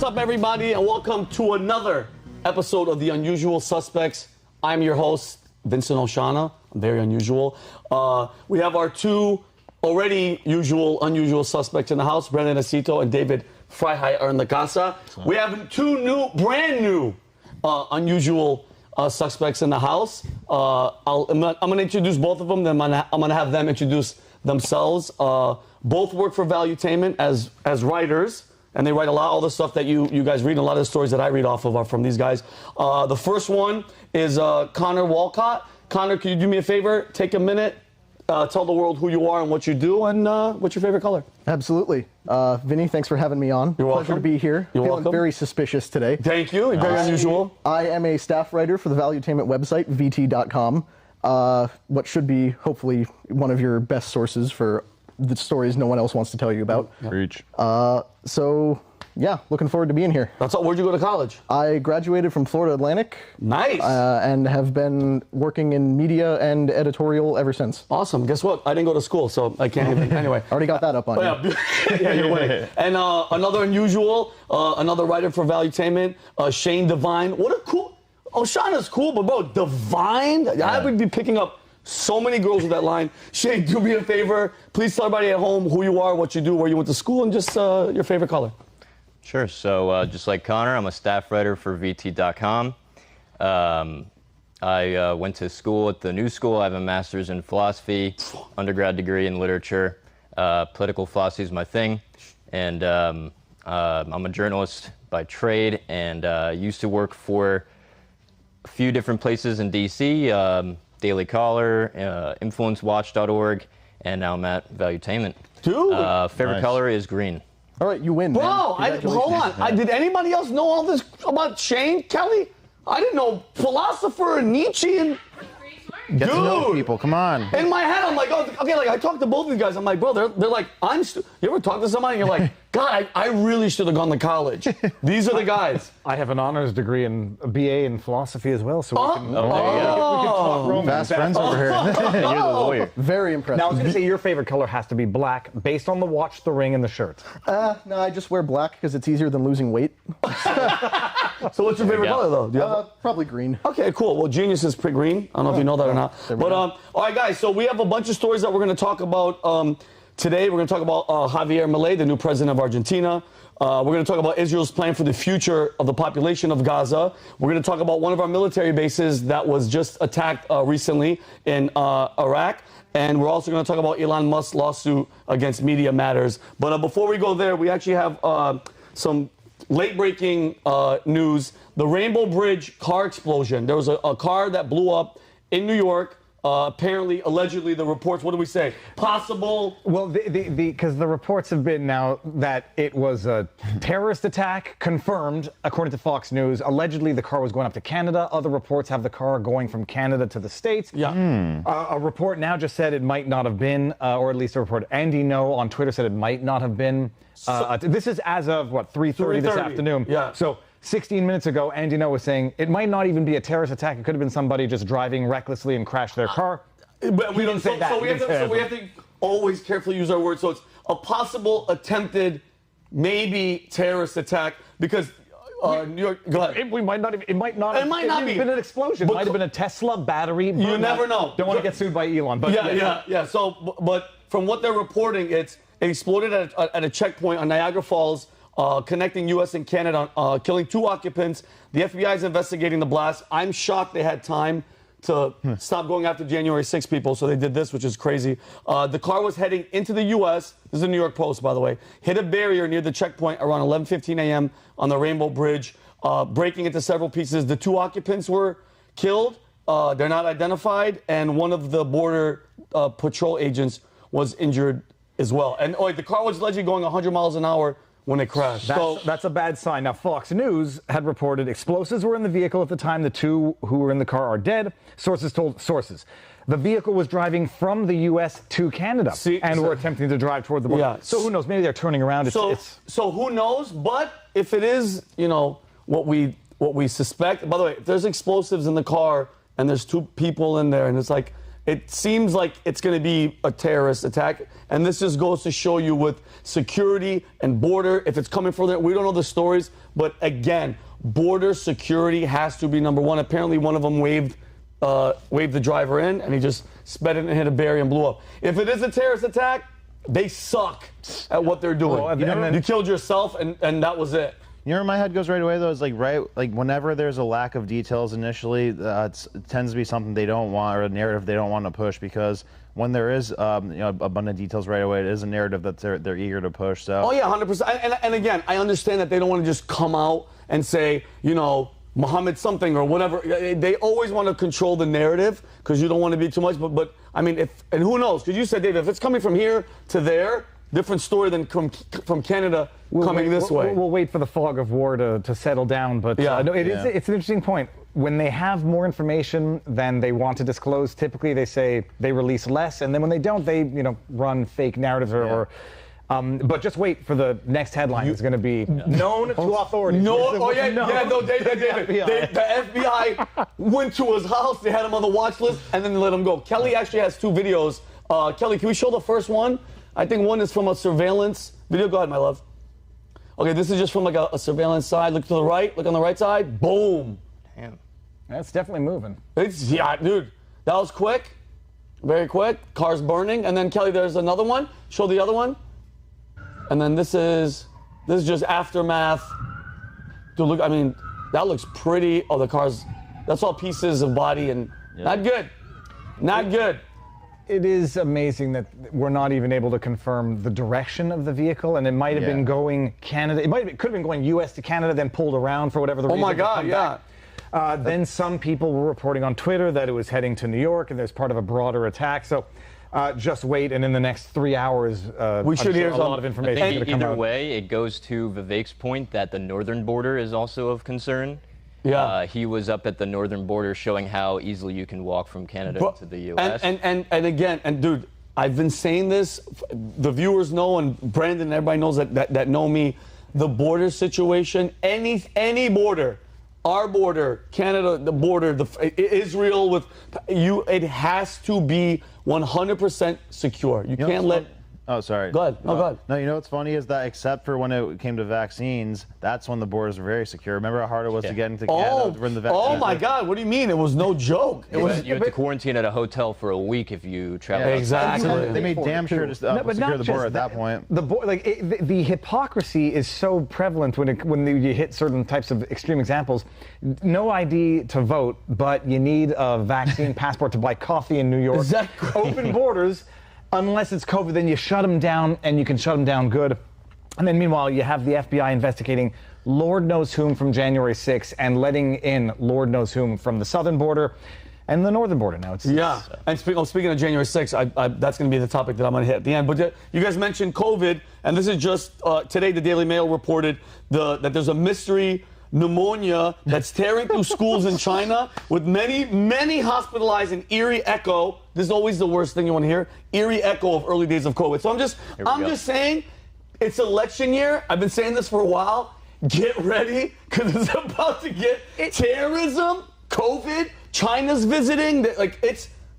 what's up, everybody, and welcome to another episode of The Unusual Suspects. I'm your host, Vincent Oshana. I'm very unusual. We have our two already unusual suspects in the house, Brendan Aceto and David Frei are in the casa. We have two brand new unusual suspects in the house. I'm going to introduce both of them, then I'm going to have them introduce themselves. Both work for Valuetainment as writers, and they write all the stuff that you guys read. A lot of the stories that I read off of are from these guys. The first one is Connor Walcott. Connor, can you do me a favor? Take a minute, tell the world who you are and what you do, and what's your favorite color? Absolutely. Vinny, thanks for having me on. You're welcome. Pleasure to be here. You're Feeling welcome. very suspicious today. Thank you. Very unusual. I am a staff writer for the Valuetainment website, vt.com. What should be, hopefully, one of your best sources for the stories no one else wants to tell you about. Reach. So, yeah, looking forward to being here. That's all. Where'd you go to college? I graduated from Florida Atlantic. Nice. And have been working in media and editorial ever since. Awesome. Guess what? I didn't go to school, so I can't even. Anyway. Already got that up on you. Yeah, you're winning. And another unusual, another writer for Valuetainment, Shane Devine. What a cool. Oshana's cool, but bro, Devine? Yeah. I would be picking up so many girls with that line. Shane, do me a favor. Please tell everybody at home who you are, what you do, where you went to school, and just your favorite color. Sure. So just like Connor, I'm a staff writer for VT.com. I went to school at the New School. I have a master's in philosophy, undergrad degree in literature. Political philosophy is my thing. And I'm a journalist by trade and used to work for a few different places in D.C., Daily Caller, InfluenceWatch.org, and now I'm at Valuetainment. Dude. Favorite color is green. All right, you win, Bro, man. hold on. Did anybody else know all this about Shane Kelly? I didn't know philosopher and Nietzsche and... Get to know Dude. people, come on. In my head, I'm like, oh, okay, like I talked to both of these guys. I'm like, bro, they're like, you ever talk to somebody and you're like, God, I really should have gone to college. These are the guys. I have an honors degree in a BA in philosophy as well, so we can Oh. talk romance. Fast friends over here. You're the lawyer. Very impressive. Now, I was going to say your favorite color has to be black, based on the watch, the ring, and the shirt. No, I just wear black because it's easier than losing weight. So what's your favorite color, though? Do you have Probably green. Okay, cool. Well, Genius is pretty green. I don't know if you know that or not. But all right, guys. So we have a bunch of stories that we're going to talk about today. We're going to talk about Javier Milei, the new president of Argentina. We're going to talk about Israel's plan for the future of the population of Gaza. We're going to talk about one of our military bases that was just attacked recently in Iraq. And we're also going to talk about Elon Musk's lawsuit against Media Matters. But before we go there, we actually have some late-breaking news. The Rainbow Bridge car explosion. There was a car that blew up in New York. Apparently, allegedly, the reports, what do we say? Possible. Well, because the reports have been now that it was a terrorist attack, confirmed, according to Fox News. Allegedly, the car was going up to Canada. Other reports have the car going from Canada to the States. Yeah. A report now just said it might not have been, or at least a report. Andy No on Twitter said it might not have been. This is as of, what, 3:30 this afternoon? Yeah. So 16 minutes ago, Andy No was saying it might not even be a terrorist attack. It could have been somebody just driving recklessly and crashed their car. But we don't say that. So we have to always carefully use our words. So it's a possible attempted, maybe terrorist attack because New York. Go ahead. It might not have be. been an explosion. It might have been a Tesla battery. You never know. Don't want to get sued by Elon. But Yeah. So, but from what they're reporting, it exploded at a checkpoint on Niagara Falls, connecting U.S. and Canada, killing 2 occupants. The FBI is investigating the blast. I'm shocked they had time to stop going after January 6 people, so they did this, which is crazy. The car was heading into the U.S. This is the New York Post, by the way. Hit a barrier near the checkpoint around 11:15 a.m. on the Rainbow Bridge, breaking into several pieces. The 2 occupants were killed. They're not identified, and one of the border patrol agents was injured as well. And the car was allegedly going 100 miles an hour when it crashed. That's a bad sign. Now, Fox News had reported explosives were in the vehicle at the time. The 2 who were in the car are dead. Sources told sources. The vehicle was driving from the U.S. to Canada were attempting to drive toward the border. Yeah. So who knows? Maybe they're turning around. So who knows? But if it is, what we suspect. By the way, if there's explosives in the car and there's 2 people in there, and it's like it seems like it's going to be a terrorist attack. And this just goes to show you with security and border, if it's coming from there, we don't know the stories. But again, border security has to be number one. Apparently one of them waved the driver in, and he just sped it and hit a barrier and blew up. If it is a terrorist attack, they suck at what they're doing. Well, you killed yourself, and that was it. You know where my head goes right away, though, is like whenever there's a lack of details initially, it tends to be something they don't want, or a narrative they don't want to push, because when there is abundant details right away, it is a narrative that they're eager to push. So. Oh yeah, 100%. And again, I understand that they don't want to just come out and say, Muhammad something or whatever. They always want to control the narrative because you don't want to be too much. But I mean, and who knows? Because you said, Dave, if it's coming from here to there, different story than from Canada coming this way. We'll wait for the fog of war to settle down. But no, it's an interesting point. When they have more information than they want to disclose, typically they say they release less, and then when they don't, they run fake narratives but just wait for the next headline. It's going to be known to authorities. David. The FBI went to his house. They had him on the watch list, and then they let him go. Kelly actually has 2 videos. Kelly, can we show the first one? I think one is from a surveillance video. Go ahead, my love. Okay, this is just from like a surveillance side. Look to the right. Look on the right side. Boom. Damn. That's definitely moving. Dude, that was quick. Very quick. Cars burning. And then, Kelly, there's another one. Show the other one. And then this is just aftermath. Dude, look, I mean, that looks pretty. Oh, the cars, that's all pieces of body and not good. Not good. It is amazing that we're not even able to confirm the direction of the vehicle, and it might have been going Canada. It could have been going U.S. to Canada, then pulled around for whatever the reason. Oh my God, yeah. Then some people were reporting on Twitter that it was heading to New York, and there's part of a broader attack. So just wait, and in the next 3 hours, we should hear a lot of information. I think either way, it goes to Vivek's point that the northern border is also of concern. Yeah. He was up at the northern border showing how easily you can walk from Canada to the U.S. And again, dude, I've been saying this. The viewers know, and Brandon and everybody knows that know me. The border situation, any border, our border, Canada, the border, Israel with you, it has to be 100% secure. You can't let. Oh, sorry. Go ahead. No, go ahead. No, you know what's funny is that except for when it came to vaccines, that's when the borders were very secure. Remember how hard it was to get into Canada? Oh my God! What do you mean? It was no joke. You had to quarantine at a hotel for a week if you traveled. Exactly. They made damn sure to secure the border at that point. The hypocrisy is so prevalent when you hit certain types of extreme examples. No ID to vote, but you need a vaccine passport to buy coffee in New York. Exactly. Open borders. Unless it's COVID, then you shut them down, and you can shut them down good. And then meanwhile, you have the FBI investigating Lord knows whom from January 6th and letting in Lord knows whom from the southern border and the northern border now. And speaking of January 6th, that's going to be the topic that I'm going to hit at the end. But you guys mentioned COVID, and this is just today the Daily Mail reported that there's a mystery pneumonia that's tearing through schools in China with many hospitalized in eerie echo. This is always the worst thing you want to hear. Eerie echo of early days of COVID. So I'm just saying, it's election year. I've been saying this for a while. Get ready, because it's about to get terrorism, COVID, China's visiting.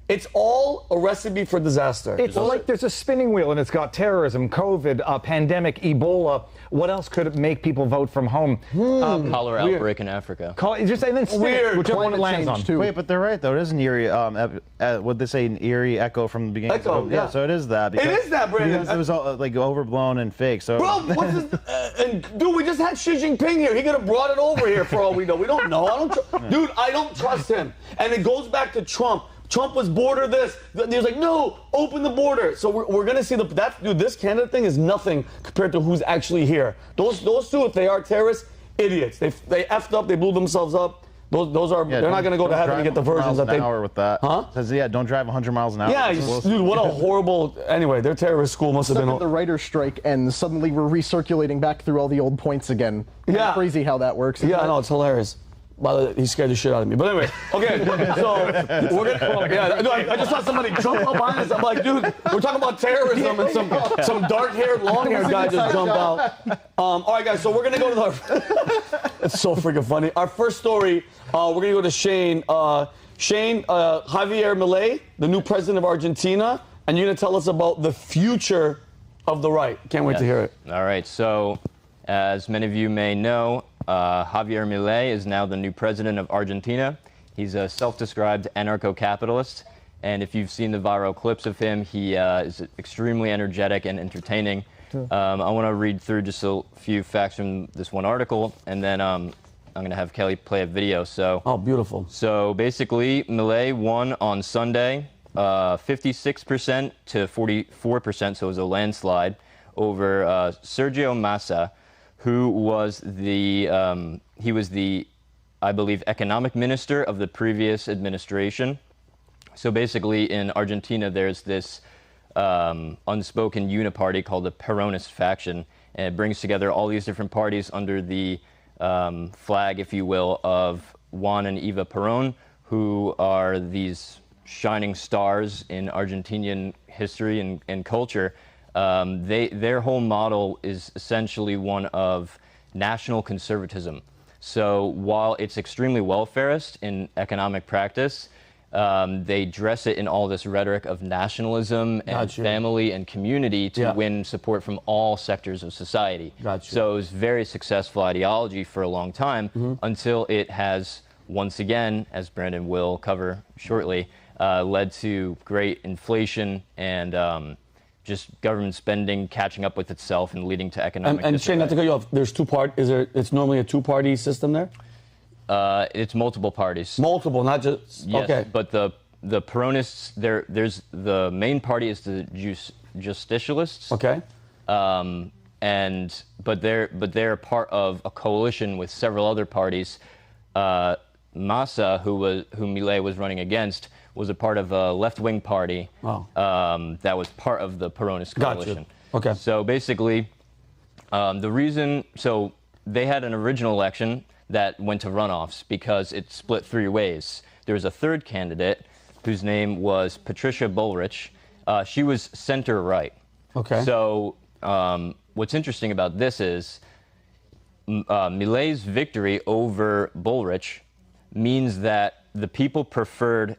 It's all a recipe for disaster. It's like there's a spinning wheel, and it's got terrorism, COVID, a pandemic, Ebola. What else could make people vote from home? Cholera outbreak in Africa. And then Weird. whichever one it lands on. Too. Wait, but they're right though. It is an eerie. What they say, an eerie echo from the beginning. Echo, yeah. So it is that. It is that, Brandon. Because it was all overblown and fake. So. Bro, what's this? And dude, we just had Xi Jinping here. He could have brought it over here for all we know. We don't know. I don't trust him. And it goes back to Trump. Trump was border this. He was like, no, open the border. So we're going to see this Canada thing is nothing compared to who's actually here. Those two, if they are terrorists, idiots. They effed up. They blew themselves up. Those are. They're not going to go to heaven and get the versions that they. With that. Huh? Says don't drive 100 miles an hour. Yeah, dude, what a horrible. Anyway, their terrorist school must have been. The writer's strike ends. Suddenly we're recirculating back through all the old points again. Yeah. It's crazy how that works. Yeah, I know, it's hilarious. By the way, he scared the shit out of me. But anyway, okay, so we're gonna. I just saw somebody jump up behind us. I'm like, dude, we're talking about terrorism, and some dark-haired, long-haired guy just jumped out. All right, guys, so we're gonna go to the. It's so freaking funny. Our first story. We're gonna go to Shane. Shane, Javier Milei, the new president of Argentina, and you're going to tell us about the future of the right. Can't wait to hear it. All right. So, as many of you may know, Javier Milei is now the new president of Argentina. He's a self-described anarcho-capitalist. And if you've seen the viral clips of him, he is extremely energetic and entertaining. I want to read through just a few facts from this one article, and then I'm going to have Kelly play a video. Oh, beautiful. So basically, Milei won on Sunday, 56% to 44%, so it was a landslide, over Sergio Massa, who was the, I believe, economic minister of the previous administration. So basically, in Argentina, there's this unspoken uniparty called the Peronist faction, and it brings together all these different parties under the flag, if you will, of Juan and Eva Perón, who are these shining stars in Argentinian history and culture. Their whole model is essentially one of national conservatism. So while it's extremely welfarist in economic practice, they dress it in all this rhetoric of nationalism and family and community to win support from all sectors of society. So it was very successful ideology for a long time until it has, once again, as Brandon will cover shortly, led to great inflation and just government spending catching up with itself and leading to economic And Shane, not to cut you off, there's it's normally a two-party system there? It's multiple parties. Multiple, not just. Yes, okay. but the Peronists, there's the main party is the Justicialists. Okay. But they're part of a coalition with several other parties. Massa, who Milei was running against, was a part of a left-wing party. That was part of the Peronist coalition. Gotcha. Okay. So basically, so they had an original election that went to runoffs because it split three ways. There was a third candidate whose name was Patricia Bullrich. She was center-right. Okay. So what's interesting about this is Milei's victory over Bullrich means that the people preferred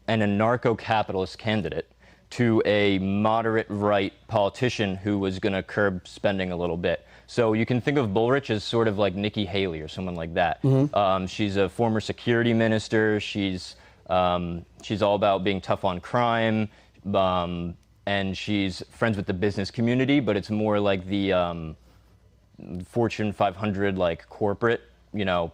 an anarcho-capitalist candidate to a moderate right politician who was going to curb spending a little bit. So you can think of Bullrich as sort of like Nikki Haley or someone like that. She's a former security minister. She's all about being tough on crime, and she's friends with the business community. But it's more like the Fortune 500, like corporate,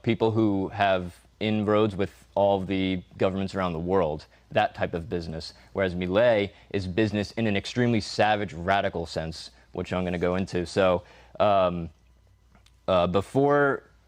people who have inroads with all the governments around the world. That type of business. Whereas Milei is business in an extremely savage, radical sense, which I'm going to go into. So.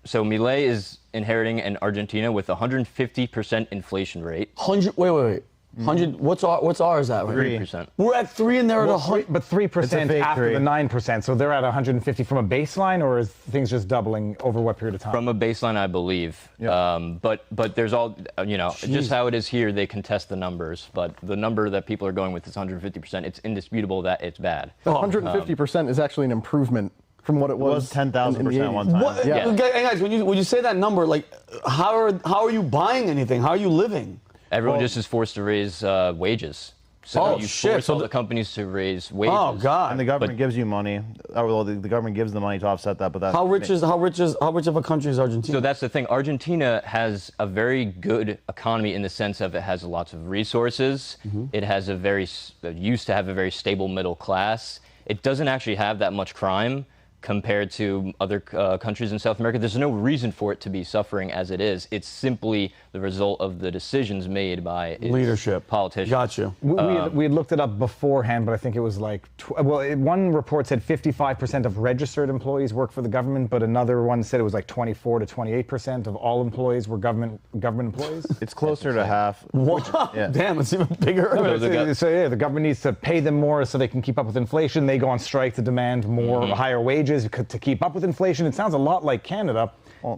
Milei is inheriting an Argentina with 150% inflation rate. 100. Wait. 100. What's ours at? 3%. We're at 3 and they're at 100. But 3% after the 9%. So they're at 150 from a baseline, or is things just doubling over what period of time? From a baseline, I believe. But there's all, just how it is here, they contest the numbers. But the number that people are going with is 150%. It's indisputable that it's bad. 150% is actually an improvement from what it was. 10,000% one time. Guys, when you say that number, like, how are you buying anything? How are you living? Everyone just is forced to raise wages. So you force all the companies to raise wages. Oh God! And the government gives you money. Well, the government gives the money to offset that. But that's how rich of a country is Argentina? So that's the thing. Argentina has a very good economy in the sense of it has lots of resources. It has used to have a very stable middle class. It doesn't actually have that much crime compared to other countries in South America. There's no reason for it to be suffering as it is. It's simply the result of the decisions made by its leadership, politicians. Got you. We had looked it up beforehand, but I think it was like, one report said 55% of registered employees work for the government, but another one said it was like 24 to 28% of all employees were government employees. It's closer to half. What? Yeah. Damn, it's even bigger. So the government needs to pay them more so they can keep up with inflation. They go on strike to demand higher wages. changes to keep up with inflation. It sounds a lot like Canada,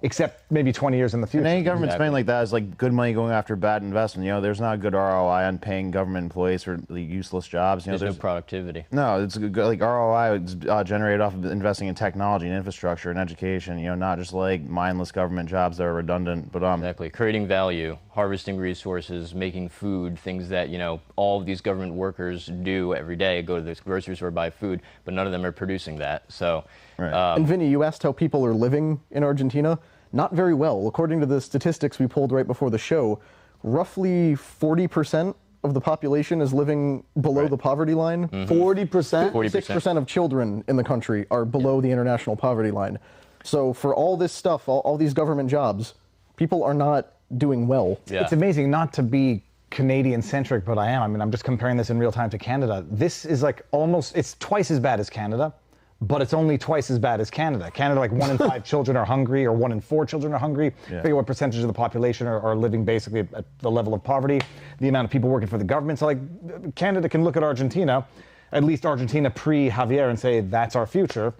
except maybe 20 years in the future. And any government spending like that is like good money going after bad investment. You know, there's not a good ROI on paying government employees for useless jobs. You know, There's no productivity. No, it's a good, like ROI is generated off of investing in technology and infrastructure and education. You know, not just like mindless government jobs that are redundant. But Exactly, creating value, harvesting resources, making food, things that, you know, all of these government workers do every day. Go to the grocery store, buy food, but none of them are producing that. So. Right. And Vinny, you asked how people are living in Argentina. Not very well. According to the statistics we pulled right before the show, roughly 40% of the population is living below the poverty line. 40%? 6% of children in the country are below the international poverty line. So for all this stuff, all these government jobs, people are not doing well. Yeah. It's amazing not to be Canadian-centric, but I am. I mean, I'm just comparing this in real time to Canada. This is like it's twice as bad as Canada. But it's only twice as bad as Canada. Canada, like 1 in 5 children are hungry, or 1 in 4 children are hungry. Yeah. Figure what percentage of the population are living basically at the level of poverty. The amount of people working for the government. So, like, Canada can look at Argentina, at least Argentina pre-Javier, and say, that's our future.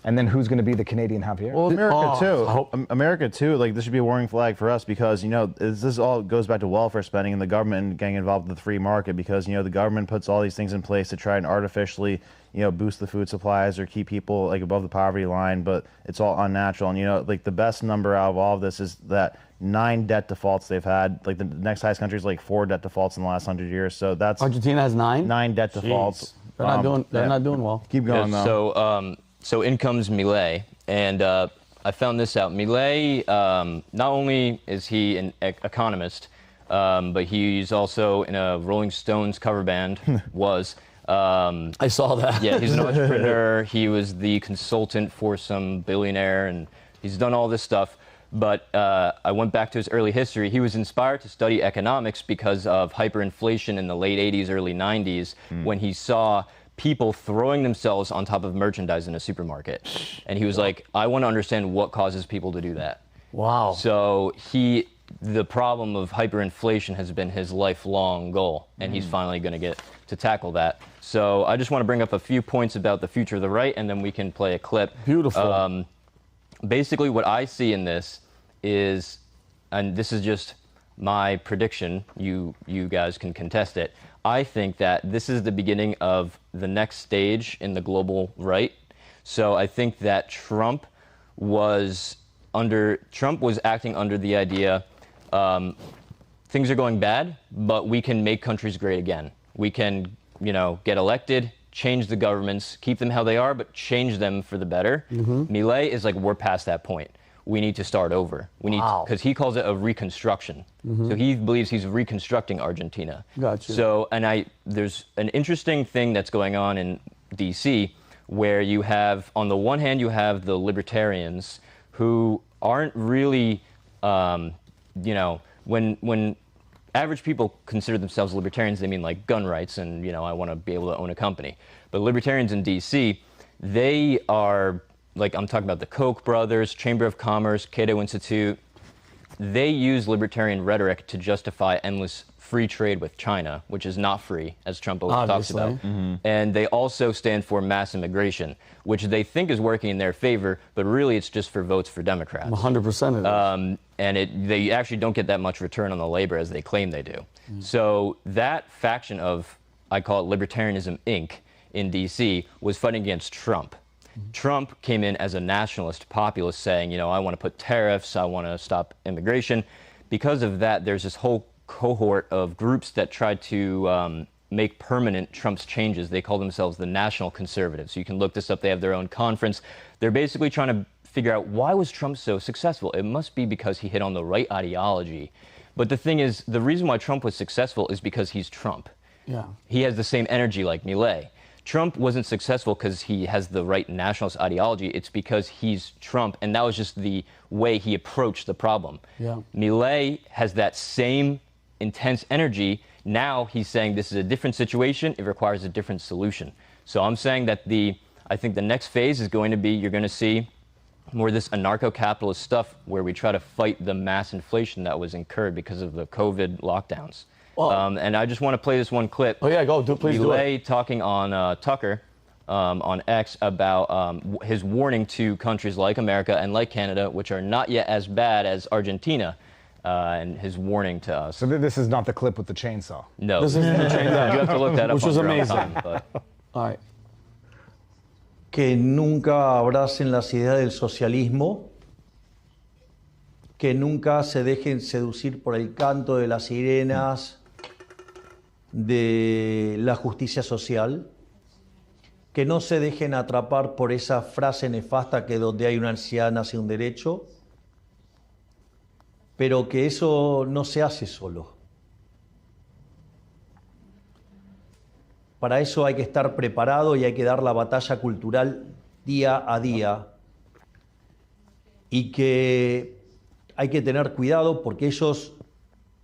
And then who's going to be the Canadian Javier? Well, America too. Like, this should be a warning flag for us because, you know, this all goes back to welfare spending and the government getting involved with the free market because, you know, the government puts all these things in place to try and artificially, you know, boost the food supplies or keep people like above the poverty line, but it's all unnatural. And, you know, like the best number out of all of this is that 9 debt defaults they've had. Like the next highest country is like 4 debt defaults in the last 100 years. So that's Argentina has 9? 9 debt defaults. They're not doing well. Keep going though. So in comes Milei, and I found this out. Milei, not only is he an economist, but he's also in a Rolling Stones cover band, I saw that. Yeah, he's an entrepreneur. He was the consultant for some billionaire, and he's done all this stuff. But I went back to his early history. He was inspired to study economics because of hyperinflation in the late 80s, early 90s, when he saw people throwing themselves on top of merchandise in a supermarket. And he was like, I want to understand what causes people to do that. Wow. So the problem of hyperinflation has been his lifelong goal, and he's finally going to get to tackle that. So I just want to bring up a few points about the future of the right, and then we can play a clip. Beautiful. Basically, what I see in this is, and this is just my prediction, you guys can contest it, I think that this is the beginning of the next stage in the global right. So I think that Trump was acting under the idea, things are going bad, but we can make countries great again. We can, you know, get elected, change the governments, keep them how they are, but change them for the better. Milei is like, we're past that point. We need to start over. We need, because he calls it a reconstruction. So he believes he's reconstructing Argentina. Gotcha. So, there's an interesting thing that's going on in D.C. where you have, on the one hand, you have the libertarians who aren't really, you know, when average people consider themselves libertarians, they mean like gun rights and, you know, I want to be able to own a company. But libertarians in D.C., they are, like, I'm talking about the Koch brothers, Chamber of Commerce, Cato Institute. They use libertarian rhetoric to justify endless free trade with China, which is not free, as Trump always talks about. And they also stand for mass immigration, which they think is working in their favor, but really it's just for votes for Democrats. 100% it is. And they actually don't get that much return on the labor as they claim they do. So that faction of, I call it Libertarianism Inc. in D.C. was fighting against Trump. Trump came in as a nationalist populist saying, you know, I want to put tariffs, I want to stop immigration. Because of that, there's this whole cohort of groups that tried to make permanent Trump's changes. They call themselves the National Conservatives. You can look this up. They have their own conference. They're basically trying to figure out, why was Trump so successful? It must be because he hit on the right ideology. But the thing is, the reason why Trump was successful is because he's Trump. Yeah. He has the same energy like Milei. Trump wasn't successful because he has the right nationalist ideology. It's because he's Trump, and that was just the way he approached the problem. Yeah. Milei has that same intense energy. Now he's saying this is a different situation. It requires a different solution. So I'm saying that I think the next phase is going to be, you're going to see more of this anarcho-capitalist stuff where we try to fight the mass inflation that was incurred because of the COVID lockdowns. And I just want to play this one clip. Oh, yeah, go. Please do it. Milei talking on Tucker on X about his warning to countries like America and like Canada, which are not yet as bad as Argentina, and his warning to us. So this is not the clip with the chainsaw? No. This is the chainsaw. You have to look that up. Which was on your own amazing. time, but- All right. Que nunca abracen las ideas del socialismo, que nunca se dejen seducir por el canto de las sirenas de la justicia social, que no se dejen atrapar por esa frase nefasta que donde hay una anciana nace un derecho, pero que eso no se hace solo. Para eso hay que estar preparado y hay que dar la batalla cultural día a día, y que hay que tener cuidado porque ellos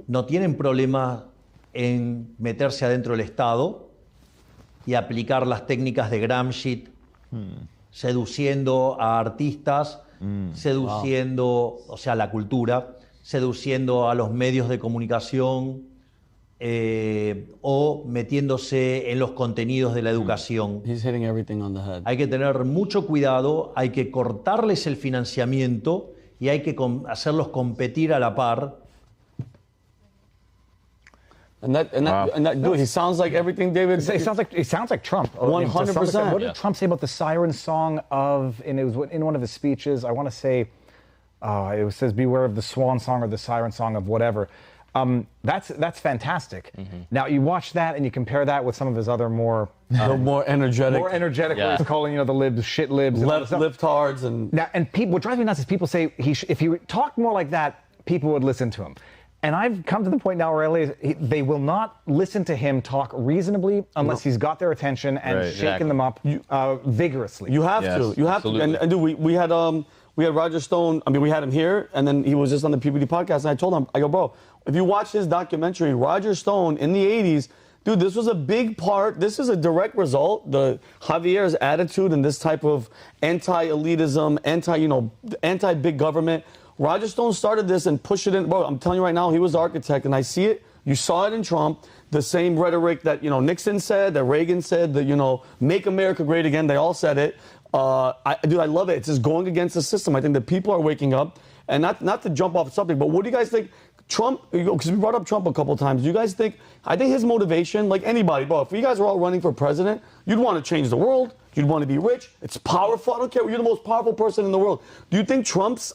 no tienen problema en meterse adentro del Estado y aplicar las técnicas de Gramsci, seduciendo a artistas, seduciendo, o sea, la cultura, seduciendo a los medios de comunicación, o metiéndose en los contenidos de la educación. He's hitting everything on the head. Hay que tener mucho cuidado, hay que cortarles el financiamiento y hay que hacerlos competir a la par. And that dude, he sounds like everything David. It sounds like Trump. 100%. What did Trump say about the siren song of? And it was in one of his speeches. I want to say, it says, "Beware of the swan song or the siren song of whatever." That's fantastic. Now you watch that and you compare that with some of his other more energetic, where he's calling the libs shit libs, liftards, and now people. What drives me nuts is people say if he talked more like that, people would listen to him. And I've come to the point now where they will not listen to him talk reasonably unless he's got their attention and shaking them up vigorously. You have to. You have to. And dude, we had Roger Stone. I mean, we had him here, and then he was just on the PBD podcast, and I told him, I go, bro, if you watch his documentary, Roger Stone in the 80s, dude, this was a big part. This is a direct result. The Javier's attitude and this type of anti-elitism, anti-big government. Roger Stone started this and pushed it in. Bro, I'm telling you right now, he was the architect, and I see it. You saw it in Trump. The same rhetoric that, Nixon said, that Reagan said, that, make America great again. They all said it. I love it. It's just going against the system. I think that people are waking up. And not to jump off something, but what do you guys think? Trump, because we brought up Trump a couple times. Do you guys think, I think his motivation, like anybody, bro, if you guys were all running for president, you'd want to change the world. You'd want to be rich. It's powerful. I don't care. You're the most powerful person in the world. Do you think Trump's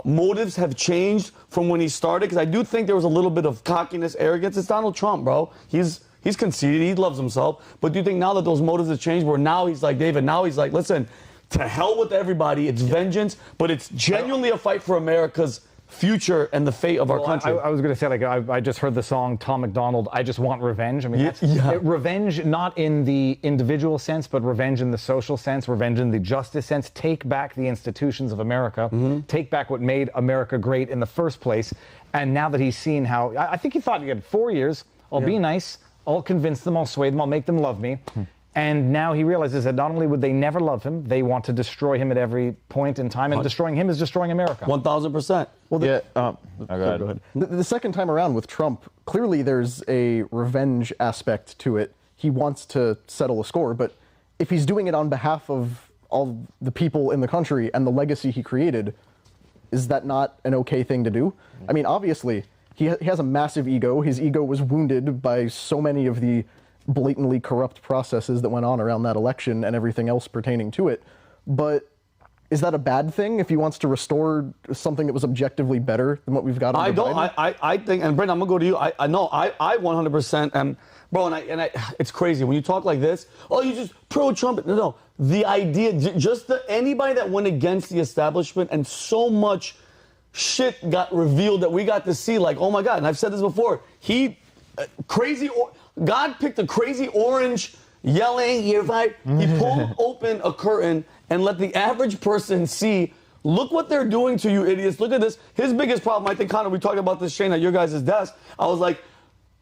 motives have changed from when he started? Because I do think there was a little bit of cockiness, arrogance. It's Donald Trump, bro. He's conceited. He loves himself. But do you think now that those motives have changed, where now he's like, David, now he's like, listen, to hell with everybody. It's vengeance, but it's genuinely a fight for America's future and the fate of our country. I was going to say, I just heard the song Tom McDonald, I Just Want Revenge. I mean, revenge not in the individual sense, but revenge in the social sense, revenge in the justice sense. Take back the institutions of America. Take back what made America great in the first place. And now that he's seen how, I think he thought he had 4 years, I'll be nice, I'll convince them, I'll sway them, I'll make them love me. And now he realizes that not only would they never love him, they want to destroy him at every point in time, and destroying him is destroying America. 1,000%. Well, go ahead. The second time around with Trump, clearly there's a revenge aspect to it. He wants to settle a score, but if he's doing it on behalf of all the people in the country and the legacy he created, is that not an okay thing to do? I mean, obviously, he has a massive ego. His ego was wounded by so many of the blatantly corrupt processes that went on around that election and everything else pertaining to it. But is that a bad thing if he wants to restore something that was objectively better than what we've got? I think, and Brent, I'm gonna go to you. I 100% am, bro. And it's crazy when you talk like this. Oh, you just pro-Trump. No, the idea, anybody that went against the establishment, and so much shit got revealed that we got to see. Like, oh my God! And I've said this before. God picked a crazy orange, yelling, you're right. He pulled open a curtain and let the average person see, look what they're doing to you idiots. Look at this. His biggest problem, I think, Connor, we talked about this, Shane, at your guys' desk. I was like,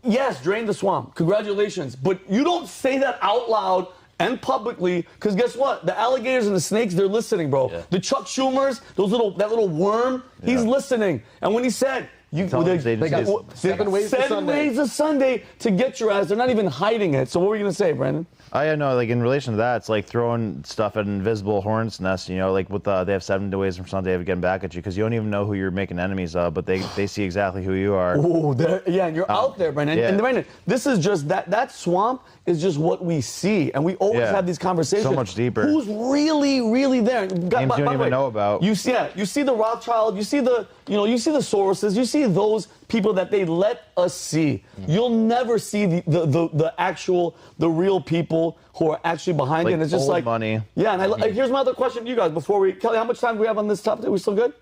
yes, drain the swamp. Congratulations. But you don't say that out loud and publicly, because guess what? The alligators and the snakes, they're listening, bro. Yeah. The Chuck Schumers, that little worm, he's listening. And when he said, got 7 ways to Sunday. 7 ways to Sunday to get your ass. They're not even hiding it. So what were you going to say, Brandon? I know, like in relation to that, it's like throwing stuff at an invisible hornet's nest. You know, like with they have 7 ways from Sunday of getting back at you because you don't even know who you're making enemies of, but they see exactly who you are. Oh, yeah, and you're out there, Brandon. Yeah. And Brandon, this is just that swamp is just what we see, and we always have these conversations. So much deeper. Who's really, really there? Names you don't even know about. You see the Rothschild, you see the Soroses, you see those people that they let us see. You'll never see the real people who are actually behind it. And it's just old like money. Yeah, and here's my other question to you guys before Kelly, how much time do we have on this topic? Are we still good?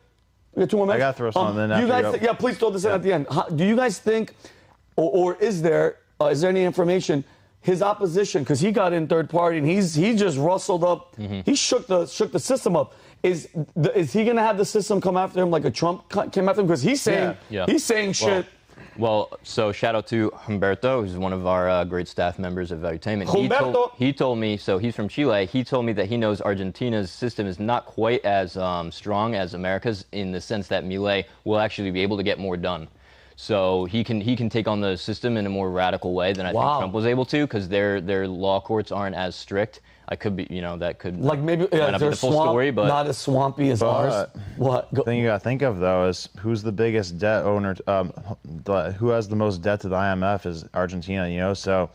We got 2 more minutes. I gotta throw something in. You guys, yeah, please throw this in at the end. Do you guys think, or is there any information? His opposition, because he got in third party and he just rustled up. He shook the system up. Is he going to have the system come after him like a Trump came after him? Because he's saying shit. Well, so shout out to Humberto, who's one of our great staff members of Edutainment. He told me, so he's from Chile, he told me that he knows Argentina's system is not quite as strong as America's in the sense that Milei will actually be able to get more done. So he can take on the system in a more radical way than I think Trump was able to, because their law courts aren't as strict. I could be, that could like maybe not be the full story, but not as swampy as ours. What? The thing you gotta think of though is who's the biggest debt owner? Who has the most debt to the IMF is Argentina. So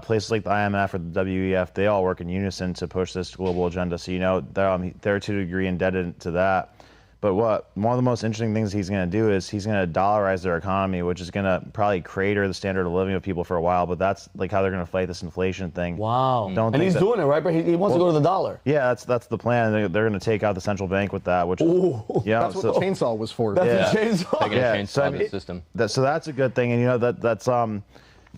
places like the IMF or the WEF, they all work in unison to push this global agenda. So they're to a degree indebted to that. But one of the most interesting things he's going to do is he's going to dollarize their economy, which is going to probably crater the standard of living of people for a while. But that's like how they're going to fight this inflation thing. Wow. And he's doing it, right? But he wants to go to the dollar. Yeah, that's the plan. They're going to take out the central bank with that. Which that's what the chainsaw was for. That's the chainsaw. They're going to chainsaw the system. So that's a good thing, and that's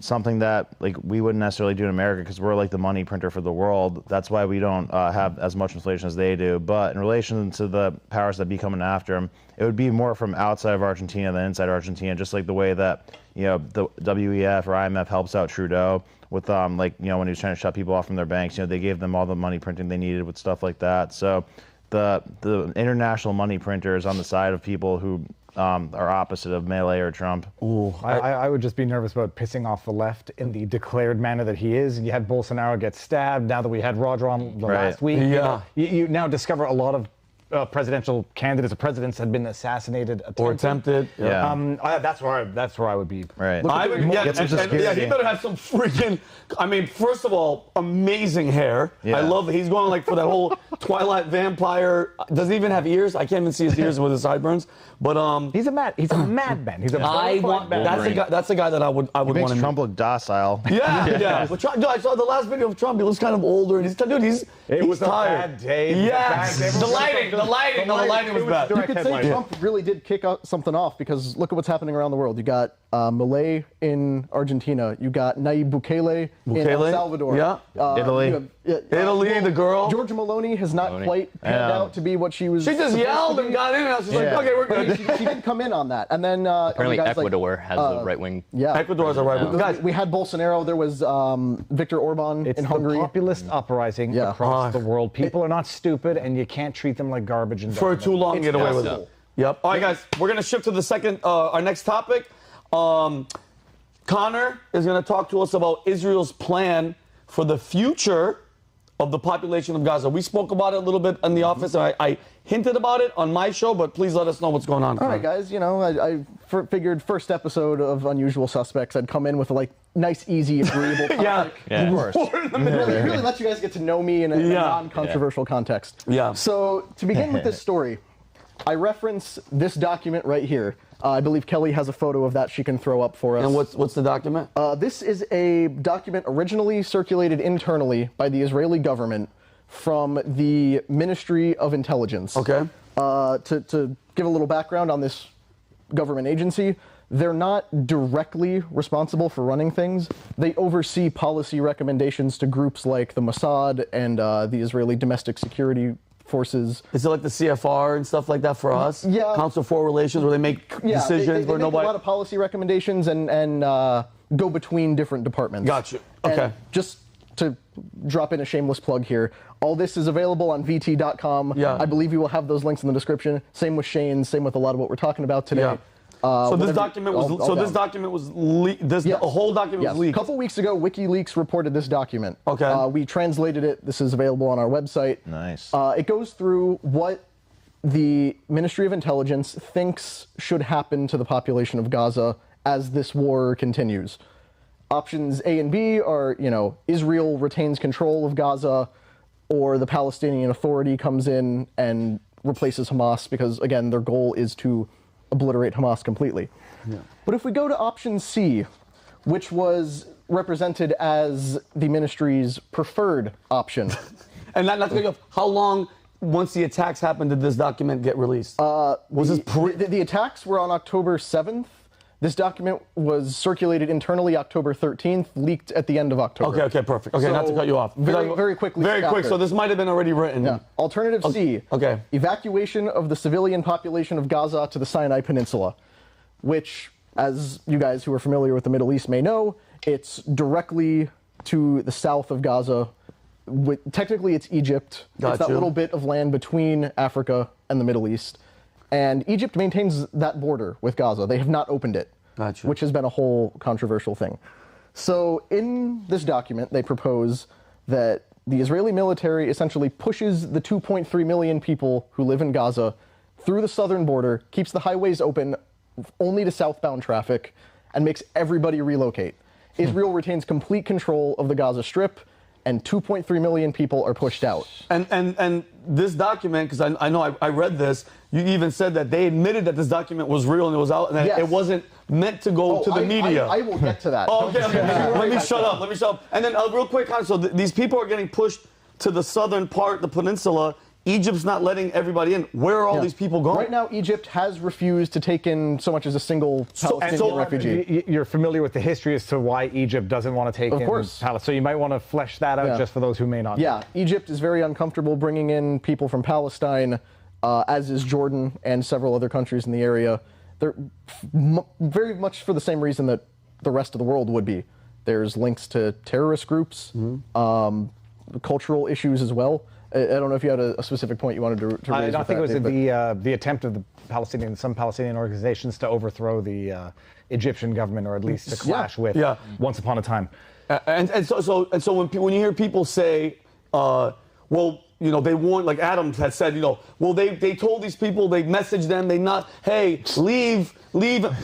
something that like we wouldn't necessarily do in America because we're like the money printer for the world. That's why we don't have as much inflation as they do. But in relation to the powers that be coming after them, it would be more from outside of Argentina than inside Argentina. Just like the way that the WEF or IMF helps out Trudeau with when he was trying to shut people off from their banks. They gave them all the money printing they needed with stuff like that. So the international money printer is on the side of people who are opposite of Milei or Trump. Ooh, I would just be nervous about pissing off the left in the declared manner that he is. And you had Bolsonaro get stabbed. Now that we had Roger on last week, you now discover a lot of presidential candidates or presidents had been assassinated or attempted. That's where I would be. Right. He better have some freaking. I mean, first of all, amazing hair. I love it. He's going like for that whole Twilight vampire. Does he even have ears? I can't even see his ears with his sideburns. But he's a madman. He's a that's the guy that I would want to meet. Trump look docile. Yeah. But I saw the last video of Trump. He looks kind of older, and he's tired. It was tired. A bad day. Yeah. The lighting was bad. You could say Trump really did kick something off because look at what's happening around the world. You got Milei in Argentina. You got Nayib Bukele in El Salvador. Italy. Italy, the girl. Georgia Maloney has not quite panned out to be what she was. She just yelled and got in. And I was just like, okay, we're good. She did come in on that, and then apparently Ecuador has a right wing. Yeah, Ecuador has a right wing. Guys, we had Bolsonaro. There was Viktor Orban in Hungary. It's a populist uprising across the world. People are not stupid, and you can't treat them like garbage. And for too long, get away with it. Yep. All right, guys, we're gonna shift to the second, our next topic. Connor is going to talk to us about Israel's plan for the future of the population of Gaza. We spoke about it a little bit in the office, and I hinted about it on my show, but please let us know what's going on. All right, guys, I figured first episode of Unusual Suspects, I'd come in with a nice, easy, agreeable topic. Of course. Really let you guys get to know me in a non-controversial context. Yeah. So to begin with this story, I reference this document right here. I believe Kelly has a photo of that she can throw up for us. And what's the document? This is a document originally circulated internally by the Israeli government from the Ministry of Intelligence. Okay. To give a little background on this government agency, they're not directly responsible for running things. They oversee policy recommendations to groups like the Mossad and the Israeli Domestic Security Forces. Is it like the CFR and stuff like that for us? Yeah. Council for Relations, where they make decisions they where make nobody. a lot of policy recommendations and go between different departments. Got you. Okay. And just to drop in a shameless plug here, all this is available on VT.com. Yeah. I believe you will have those links in the description. Same with Shane's, same with a lot of what we're talking about today. Yeah. So this whatever- document was. all So this down. document was. This Yes. the whole document Yes. was leaked. A couple weeks ago, WikiLeaks reported this document. Okay. We translated it. This is available on our website. Nice. It goes through what the Ministry of Intelligence thinks should happen to the population of Gaza as this war continues. Options A and B are, Israel retains control of Gaza, or the Palestinian Authority comes in and replaces Hamas, because, again, their goal is to obliterate Hamas completely. Yeah. But if we go to option C, which was represented as the ministry's preferred option. And not to think of how long, once the attacks happened, did this document get released? The attacks were on October 7th. This document was circulated internally October 13th, leaked at the end of October. Okay, perfect. Okay, So, not to cut you off. Very quickly. Very quick, so this might have been already written. Yeah. Alternative C. Okay. Evacuation of the civilian population of Gaza to the Sinai Peninsula, which, as you guys who are familiar with the Middle East may know, it's directly to the south of Gaza. Technically, it's Egypt. It's that little bit of land between Africa and the Middle East. And Egypt maintains that border with Gaza. They have not opened it, which has been a whole controversial thing. So in this document, they propose that the Israeli military essentially pushes the 2.3 million people who live in Gaza through the southern border, keeps the highways open only to southbound traffic, and makes everybody relocate. Israel retains complete control of the Gaza Strip, and 2.3 million people are pushed out. And this document, because I know I read this, you even said that they admitted that this document was real and it was out, and that it wasn't meant to go to the media. I will get to that. Okay. Let me shut up. And then real quick, so these people are getting pushed to the southern part, the peninsula. Egypt's not letting everybody in. Where are all these people going? Right now, Egypt has refused to take in so much as a single Palestinian refugee. You're familiar with the history as to why Egypt doesn't want to take in Palestine. So you might want to flesh that out just for those who may not know. Yeah, Egypt is very uncomfortable bringing in people from Palestine, as is Jordan and several other countries in the area. They're very much for the same reason that the rest of the world would be. There's links to terrorist groups, cultural issues as well. I don't know if you had a specific point you wanted to raise. I think it was the attempt of some Palestinian organizations to overthrow the Egyptian government, or at least to clash with once upon a time. And so when you hear people say, they warned, like Adam had said, they told these people, they messaged them, hey, leave.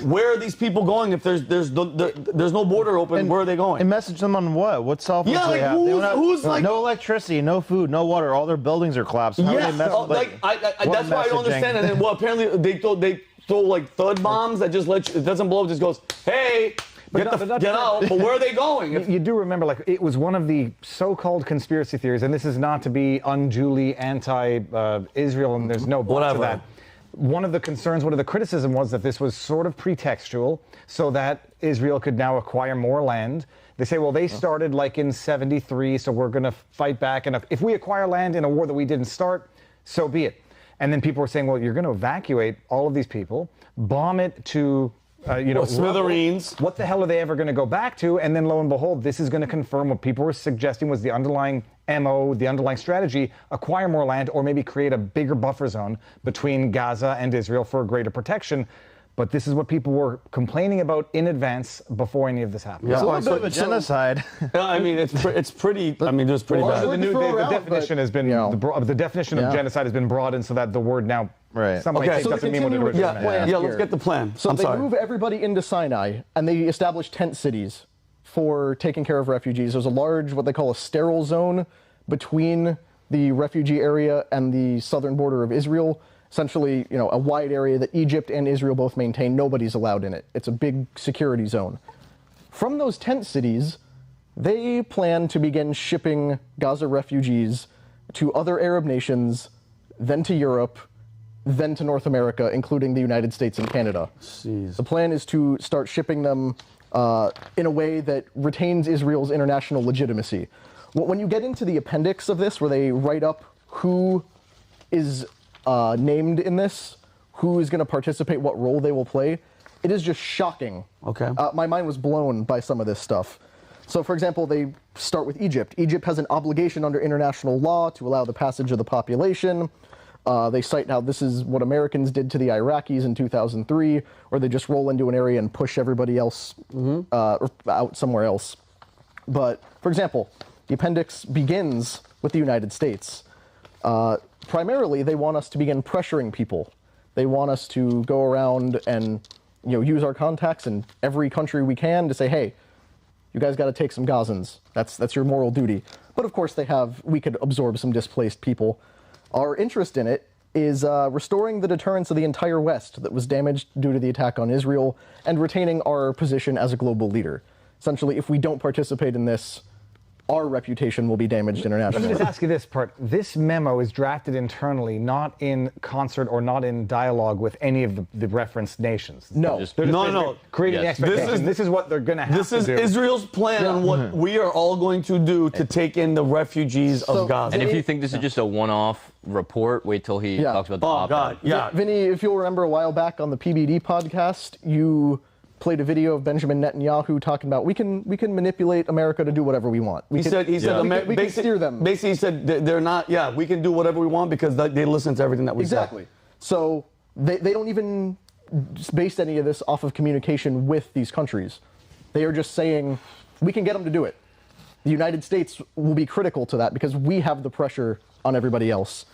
Where are these people going if there's no border open? Where are they going? And message them on what? What cell phones do they have? Who's like no electricity, no food, no water. All their buildings are collapsed. How that's why I don't understand. And then, apparently they throw like thud bombs that just it doesn't blow. It just goes, hey. Get out, but where are they going? You do remember, it was one of the so-called conspiracy theories, and this is not to be unduly anti-Israel, and there's no but to that. One of the criticism was that this was sort of pretextual, so that Israel could now acquire more land. They say, they started in 73, so we're going to fight back, and if we acquire land in a war that we didn't start, so be it. And then people were saying, you're going to evacuate all of these people, bomb it to... smithereens. What the hell are they ever going to go back to? And then lo and behold, this is going to confirm what people were suggesting was the underlying MO, the underlying strategy: acquire more land, or maybe create a bigger buffer zone between Gaza and Israel for greater protection. But this is what people were complaining about in advance before any of this happened. Yeah. It's a little bit of a genocide. It's pretty bad. The definition has been the definition of genocide has been broadened so that the word now somebody doesn't mean what it originally meant. Let's get the plan. So they move everybody into Sinai, and they establish tent cities for taking care of refugees. There's a large, what they call a sterile zone between the refugee area and the southern border of Israel. Essentially, a wide area that Egypt and Israel both maintain. Nobody's allowed in it. It's a big security zone. From those tent cities, they plan to begin shipping Gaza refugees to other Arab nations, then to Europe, then to North America, including the United States and Canada. Jeez. The plan is to start shipping them in a way that retains Israel's international legitimacy. When you get into the appendix of this, where they write up who is named in this, who is going to participate, what role they will play, it is just shocking. Okay. My mind was blown by some of this stuff. So, for example, they start with Egypt. Egypt has an obligation under international law to allow the passage of the population. They cite how this is what Americans did to the Iraqis in 2003, where they just roll into an area and push everybody else out somewhere else. But, for example, the appendix begins with the United States. Primarily, they want us to begin pressuring people. They want us to go around and use our contacts in every country we can to say, hey, you guys got to take some Gazans. That's your moral duty. But of course, we could absorb some displaced people. Our interest in it is restoring the deterrence of the entire West that was damaged due to the attack on Israel and retaining our position as a global leader. Essentially, if we don't participate in this, our reputation will be damaged internationally. Let me just ask you this part. This memo is drafted internally, not in concert or not in dialogue with any of the referenced nations. No. No. Creating the expectation. This is what they're going to have to do. This is Israel's plan on what we are all going to do to take in the refugees of Gaza. And if you think this is just a one-off report, wait till he talks about the op-ed. God, yeah. Vinny, if you'll remember a while back on the PBD podcast, you played a video of Benjamin Netanyahu talking about we can manipulate America to do whatever we want. He said we can steer them. Basically, he said they're not. Yeah, we can do whatever we want because they listen to everything that we say. Exactly. So they don't even base any of this off of communication with these countries. They are just saying we can get them to do it. The United States will be critical to that because we have the pressure on everybody else.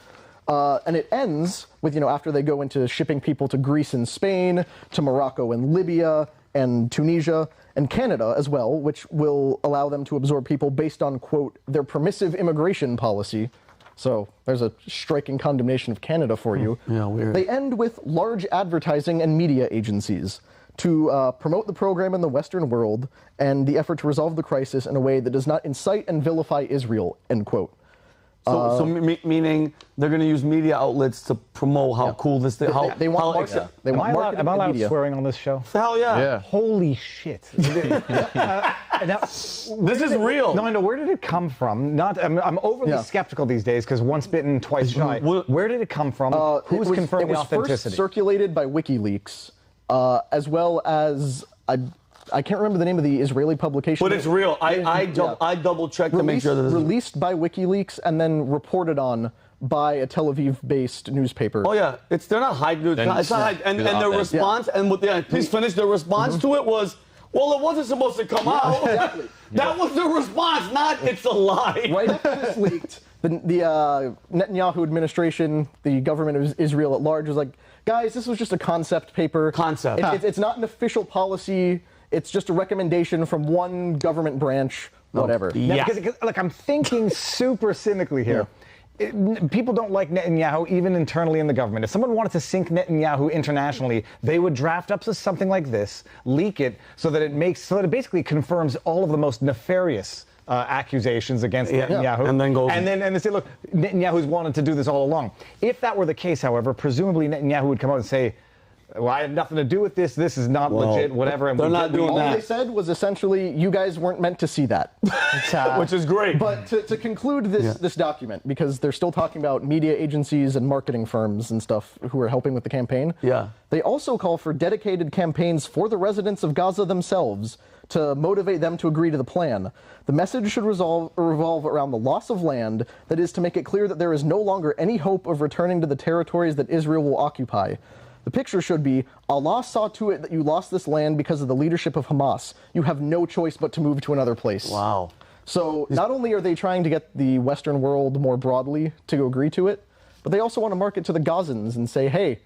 And it ends with, after they go into shipping people to Greece and Spain, to Morocco and Libya, and Tunisia, and Canada as well, which will allow them to absorb people based on, quote, their permissive immigration policy. So there's a striking condemnation of Canada for you. Yeah, weird. They end with large advertising and media agencies to promote the program in the Western world and the effort to resolve the crisis in a way that does not incite and vilify Israel, end quote. Meaning they're going to use media outlets to promote how cool this thing. They want marketing. They want marketing. Am I allowed media. swearing on this show? Hell yeah. Holy shit. Now, This is real. No, I know. Where did it come from? I'm overly skeptical these days because once bitten, twice shy. Where did it come from? Who's confirming the authenticity? It was first circulated by WikiLeaks, as well as I can't remember the name of the Israeli publication. But it's real. I double-checked to make sure that this is released by WikiLeaks and then reported on by a Tel Aviv-based newspaper. Oh yeah, they're not hiding. It's not hide. And their response please finish. Their response to it was, well, it wasn't supposed to come out. Exactly. That was the response, not it's a lie. Right after this leaked, the Netanyahu administration, the government of Israel at large, was like, guys, this was just a concept paper. It's not an official policy. It's just a recommendation from one government branch, whatever. Yeah. Because, look, I'm thinking super cynically here. People don't like Netanyahu, even internally in the government. If someone wanted to sink Netanyahu internationally, they would draft up something like this, leak it, so that it basically confirms all of the most nefarious accusations against Netanyahu. And then goes. And they say, look, Netanyahu's wanted to do this all along. If that were the case, however, presumably Netanyahu would come out and say, well, I had nothing to do with this. This is not legit, whatever. And they're not doing that. All they said was essentially, you guys weren't meant to see that. Which is great. But to conclude this document, because they're still talking about media agencies and marketing firms and stuff who are helping with the campaign. Yeah. They also call for dedicated campaigns for the residents of Gaza themselves to motivate them to agree to the plan. The message should revolve around the loss of land, that is, to make it clear that there is no longer any hope of returning to the territories that Israel will occupy. The picture should be, Allah saw to it that you lost this land because of the leadership of Hamas. You have no choice but to move to another place. Wow. So not only are they trying to get the Western world more broadly to agree to it, but they also want to market to the Gazans and say, hey,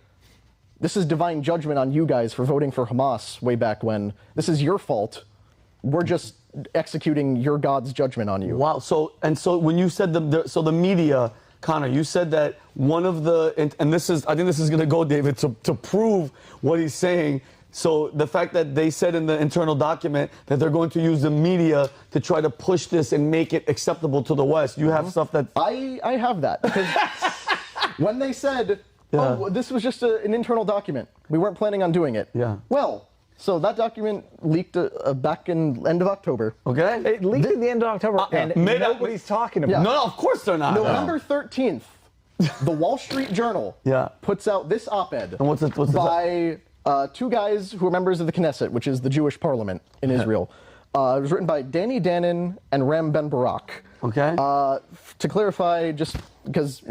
this is divine judgment on you guys for voting for Hamas way back when. This is your fault. We're just executing your God's judgment on you. Wow. So when you said the media, Connor, you said that one of the, and this is, I think this is going to go, David, to prove what he's saying. So the fact that they said in the internal document that they're going to use the media to try to push this and make it acceptable to the West, you have stuff that... I have that. Because when they said, oh, this was just an internal document, we weren't planning on doing it. Yeah. Well, so that document leaked back in end of October. Okay. It leaked at the end of October, and nobody's talking about it. No, of course they're not. November 13th, the Wall Street Journal puts out this op-ed by two guys who are members of the Knesset, which is the Jewish parliament in Israel. It was written by Danny Danon and Ram Ben Barak. Okay. To clarify, just because,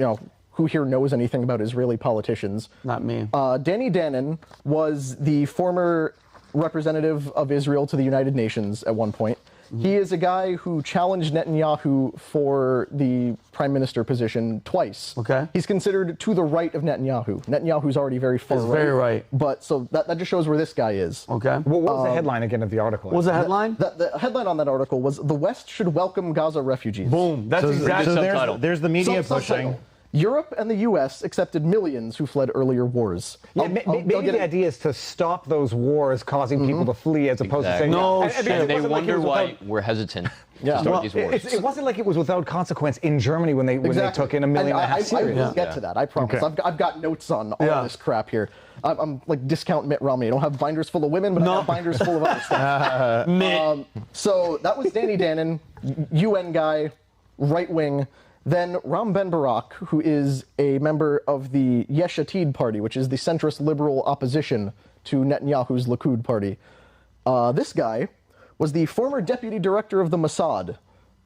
who here knows anything about Israeli politicians. Not me. Danny Danon was the former representative of Israel to the United Nations at one point. He is a guy who challenged Netanyahu for the prime minister position twice. Okay. He's considered to the right of Netanyahu. Netanyahu's already very far He's right. very right. But so that just shows where this guy is. Okay. What was the headline again of the article? What was the headline? The headline on that article was, "The West should welcome Gaza refugees." Boom. That's exactly. So subtitle. there's the media pushing. Subtitle. Europe and the U.S. accepted millions who fled earlier wars. Yeah, maybe the idea is to stop those wars causing people to flee, as opposed to saying No and shit. it They wasn't like it wonder was why without- we're hesitant Yeah. to start Well, these wars. It wasn't like it was without consequence in Germany when they took in 1.5 million I Syrians. will get to that, I promise. Okay. I've got notes on all this crap here. I'm like discount Mitt Romney. I don't have binders full of women, but I have binders full of other stuff. So that was Danny Danon, UN guy, right wing. Then Ram Ben Barak, who is a member of the Yesh Atid party, which is the centrist liberal opposition to Netanyahu's Likud party. This guy was the former deputy director of the Mossad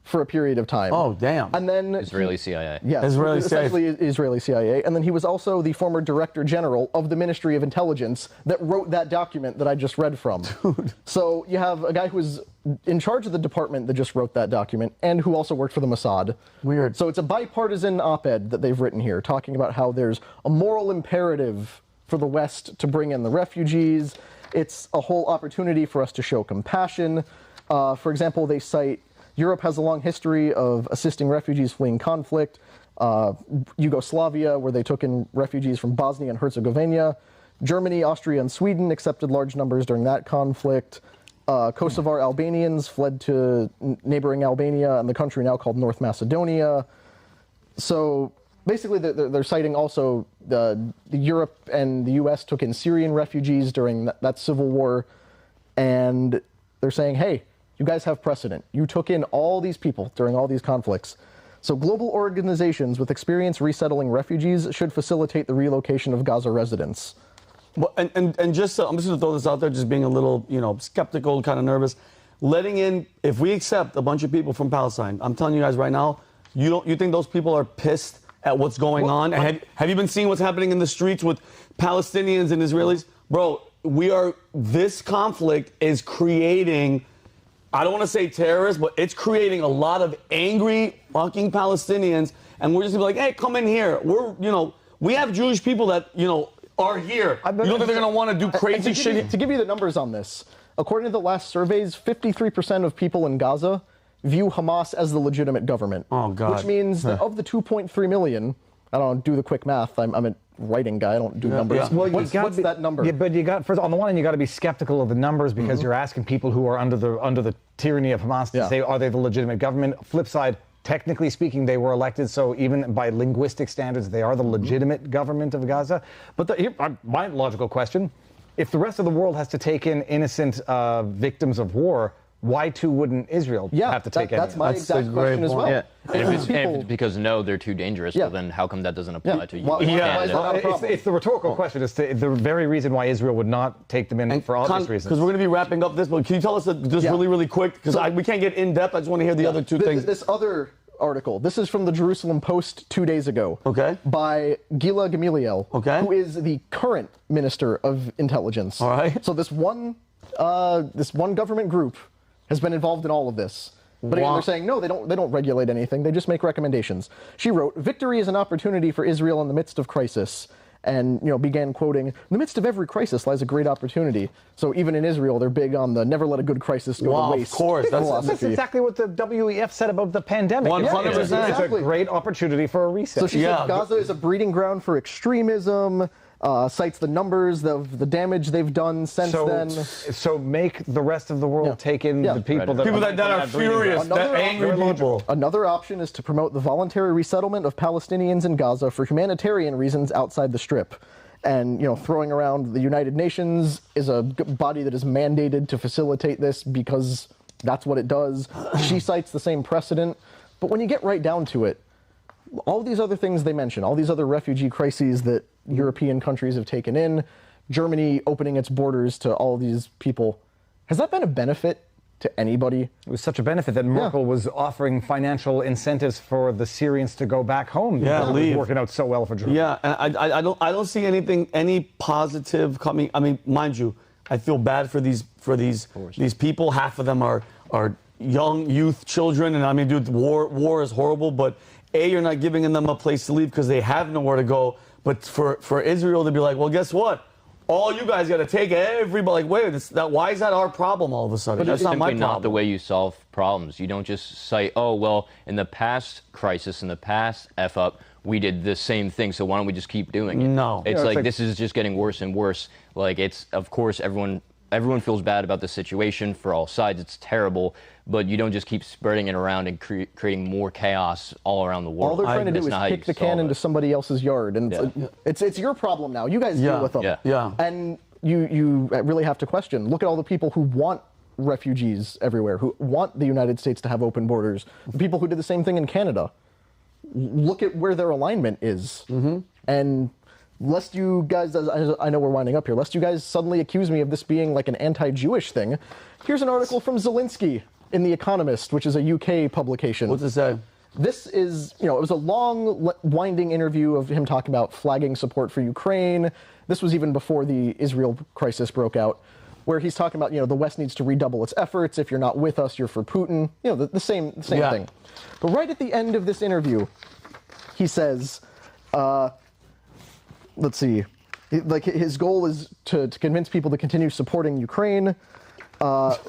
for a period of time. Oh, damn. And then Israeli CIA. Yes, Israeli CIA. essentially Israeli CIA. And then he was also the former director general of the Ministry of Intelligence that wrote that document that I just read from. Dude. So you have a guy who was in charge of the department that just wrote that document and who also worked for the Mossad. Weird. So it's a bipartisan op-ed that they've written here, talking about how there's a moral imperative for the West to bring in the refugees. It's a whole opportunity for us to show compassion. For example, they cite Europe has a long history of assisting refugees fleeing conflict. Yugoslavia, where they took in refugees from Bosnia and Herzegovina. Germany, Austria, and Sweden accepted large numbers during that conflict. Kosovar Albanians fled to neighboring Albania and the country now called North Macedonia. So basically, they're citing also the Europe and the U.S. took in Syrian refugees during that civil war. And they're saying, hey, you guys have precedent. You took in all these people during all these conflicts. So global organizations with experience resettling refugees should facilitate the relocation of Gaza residents. Well, and just I'm just going to throw this out there, just being a little, skeptical, kind of nervous. Letting in, if we accept a bunch of people from Palestine, I'm telling you guys right now, you think those people are pissed at what's going on? Have you been seeing what's happening in the streets with Palestinians and Israelis? Bro, this conflict is creating, I don't want to say terrorists, but it's creating a lot of angry fucking Palestinians, and we're just gonna be like, hey, come in here. We have Jewish people that, are here. You don't think they're gonna want to do crazy shit? To give you the numbers on this, according to the last surveys, 53% of people in Gaza view Hamas as the legitimate government. Oh, God. Which means that of the 2.3 million, I don't do the quick math, I'm a writing guy, I don't do numbers. Yeah. Well, what's that number? Yeah, but first on the one hand, you got to be skeptical of the numbers because you're asking people who are under the tyranny of Hamas to say, are they the legitimate government? Flip side, technically speaking, they were elected, so even by linguistic standards, they are the legitimate government of Gaza. But here, my logical question: if the rest of the world has to take in innocent victims of war, why too wouldn't Israel have to take that's any? my That's exact a great question as well. point. Yeah. And if it's because they're too dangerous, well, then how come that doesn't apply to you? Why is that not a problem? It's the rhetorical question. It's the very reason why Israel would not take them in for obvious reasons. Because we're going to be wrapping up this, but can you tell us just really quick? Because we can't get in depth. I just want to hear the other two things. This other article, this is from the Jerusalem Post 2 days ago. Okay. By Gila Gamaliel, Okay. who is the current Minister of Intelligence. All right. So this one government group has been involved in all of this. But again, they're saying, no, they don't regulate anything. They just make recommendations. She wrote, "Victory is an opportunity for Israel in the midst of crisis." And, began quoting, "In the midst of every crisis lies a great opportunity." So even in Israel, they're big on the never let a good crisis go to waste. Of course. That's exactly what the WEF said about the pandemic. 100%. It's a great opportunity for a reset. So she said Gaza is a breeding ground for extremism, cites the numbers of the damage they've done since then. So make the rest of the world take in the people that are furious, that angry people. Another option is to promote the voluntary resettlement of Palestinians in Gaza for humanitarian reasons outside the Strip. And, throwing around the United Nations is a body that is mandated to facilitate this because that's what it does. She cites the same precedent. But when you get right down to it, all these other things they mention, all these other refugee crises that European countries have taken in, Germany opening its borders to all these people, has that been a benefit to anybody. It was such a benefit that Merkel was offering financial incentives for the Syrians to go back home. Yeah, It was leave. working out so well for Germany. Yeah, and I don't see any positive coming. I mean, mind you, I feel bad for these people. Half of them are young youth children, and I mean, dude, war is horrible. But you're not giving them a place to leave because they have nowhere to go. But for Israel to be like, well, guess what? All you guys got to take everybody. Like, wait, why is that our problem all of a sudden? That's not my problem. Not the way you solve problems. You don't just say, oh, well, in the past crisis, in the past F-up, we did the same thing, so why don't we just keep doing it? No. It's like this is just getting worse and worse. Like, it's, of course, everyone feels bad about the situation for all sides. It's terrible, but you don't just keep spreading it around and creating more chaos all around the world. All they're trying to do is kick the can into somebody else's yard, and it's your problem now. You guys deal with them. Yeah. And you really have to question. Look at all the people who want refugees everywhere, who want the United States to have open borders. The people who did the same thing in Canada. Look at where their alignment is. And lest you guys, I know we're winding up here, lest you guys suddenly accuse me of this being like an anti-Jewish thing, here's an article from Zelensky in The Economist, which is a UK publication. What's it say? This is, it was a long, winding interview of him talking about flagging support for Ukraine. This was even before the Israel crisis broke out, where he's talking about, the West needs to redouble its efforts. If you're not with us, you're for Putin. The same thing. But right at the end of this interview, he says, let's see, like his goal is to convince people to continue supporting Ukraine.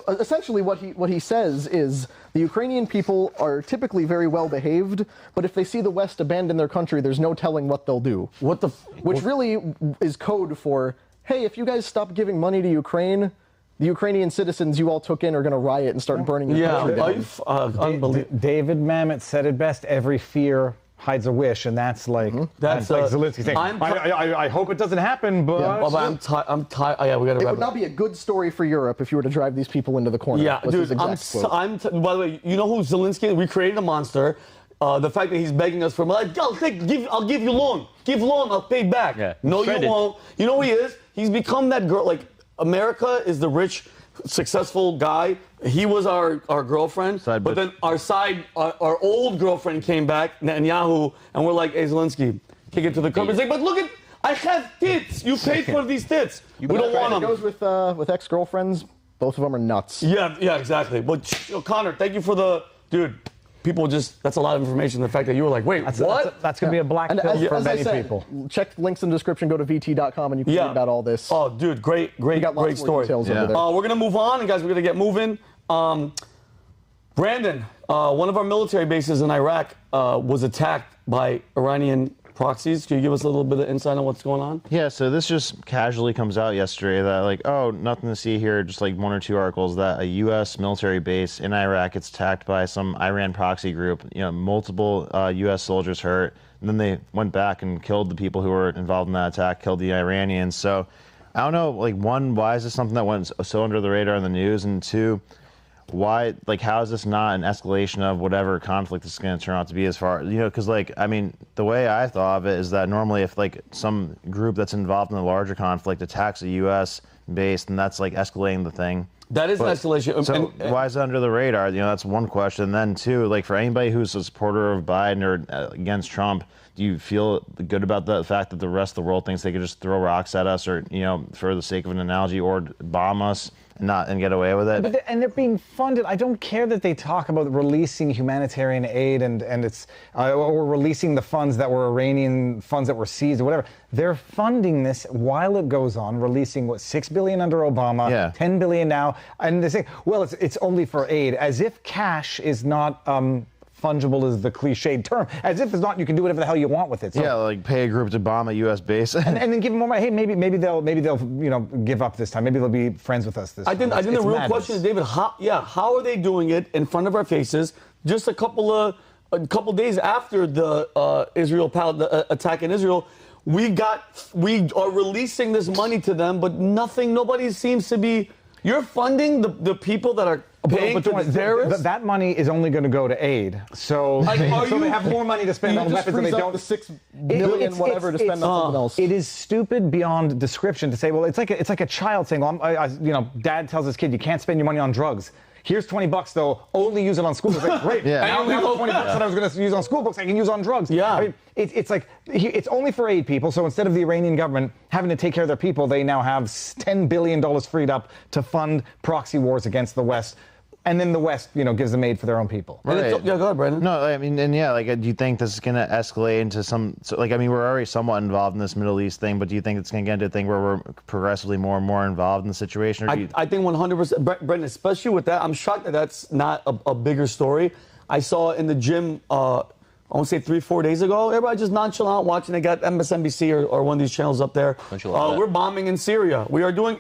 Essentially what he says is the Ukrainian people are typically very well behaved, but if they see the West abandon their country, there's no telling what they'll do. Which really is code for, hey, if you guys stop giving money to Ukraine, the Ukrainian citizens you all took in are going to riot and start burning your country down. Unbelievable. David Mamet said it best, every fear hides a wish, and that's like that's like Zelensky saying. I hope it doesn't happen, but I'm tired. Yeah, we got to. It would not be a good story for Europe if you were to drive these people into the corner. Yeah, dude. By the way, you know who Zelensky is? We created a monster. The fact that he's begging us for money, I'll give you loan. Give loan, I'll pay back. Yeah. No, you won't. You know who he is? He's become that girl. Like, America is the rich, successful guy. He was our girlfriend, but then our old girlfriend came back, Netanyahu, and we're like, hey, Zelensky, kick it to the curb. He's like, but look at, I have tits. You paid for these tits. We don't want them. It goes with ex-girlfriends. Both of them are nuts. Yeah, exactly. But Connor, thank you for dude. People that's a lot of information. The fact that you were like, wait, what? That's going to be a black pill for many people. Check links in the description. Go to vt.com and you can read about all this. Oh, dude, great story. Details over there. We're going to move on, and guys, we're going to get moving. Brandon, one of our military bases in Iraq was attacked by Iranian proxies. Can you give us a little bit of insight on what's going on? Yeah, so this just casually comes out yesterday that nothing to see here, just like one or two articles that a U.S. military base in Iraq gets attacked by some Iran proxy group. Multiple U.S. soldiers hurt, and then they went back and killed the people who were involved in that attack, killed the Iranians. So I don't know, one, why is this something that went so under the radar in the news, and two, why, how is this not an escalation of whatever conflict this is going to turn out to be as far, because, the way I thought of it is that normally if, some group that's involved in a larger conflict attacks a U.S. base, then that's, escalating the thing. That is an escalation. So why is it under the radar? That's one question. And then, two, for anybody who's a supporter of Biden or against Trump, do you feel good about the fact that the rest of the world thinks they could just throw rocks at us or, for the sake of an analogy, or bomb us and get away with it? And they're being funded. I don't care that they talk about releasing humanitarian aid and it's or releasing the funds that were Iranian funds that were seized or whatever. They're funding this while it goes on, releasing $6 billion under Obama, $10 billion now, and they say, well, it's only for aid, as if cash is not fungible is the cliched term, as if it's not, you can do whatever the hell you want with it. So, pay a group to bomb a U.S. base, and then give them more money. Hey, maybe they'll give up this time. Maybe they'll be friends with us this time. I think the real question is, David, how are they doing it in front of our faces? Just a couple days after the Israel attack in Israel, we are releasing this money to them, but nobody seems to be. You're funding the people that are paying for the terrorists? That money is only going to go to aid. So, they have more money to spend on weapons than they don't. The $6 billion whatever to spend on something else. It is stupid beyond description to say, well, it's like a child saying, well, Dad tells his kid, you can't spend your money on drugs. Here's $20 though. Only use it on school books. Like, great. Yeah. Now the $20 that I was going to use on school books, I can use on drugs. Yeah. I mean, it's like it's only for aid people. So instead of the Iranian government having to take care of their people, they now have $10 billion freed up to fund proxy wars against the West. And then the West, gives them aid for their own people. Right. Yeah, go ahead, Brandon. No, I mean, and yeah, like, do you think this is going to escalate into I mean, we're already somewhat involved in this Middle East thing, but do you think it's going to get into a thing where we're progressively more and more involved in the situation? Or I think 100%, Brendan, especially with that, I'm shocked that that's not a bigger story. I saw in the gym, I want to say 3-4 days ago, everybody just nonchalant watching. They got MSNBC or one of these channels up there. We're bombing in Syria. We are doing,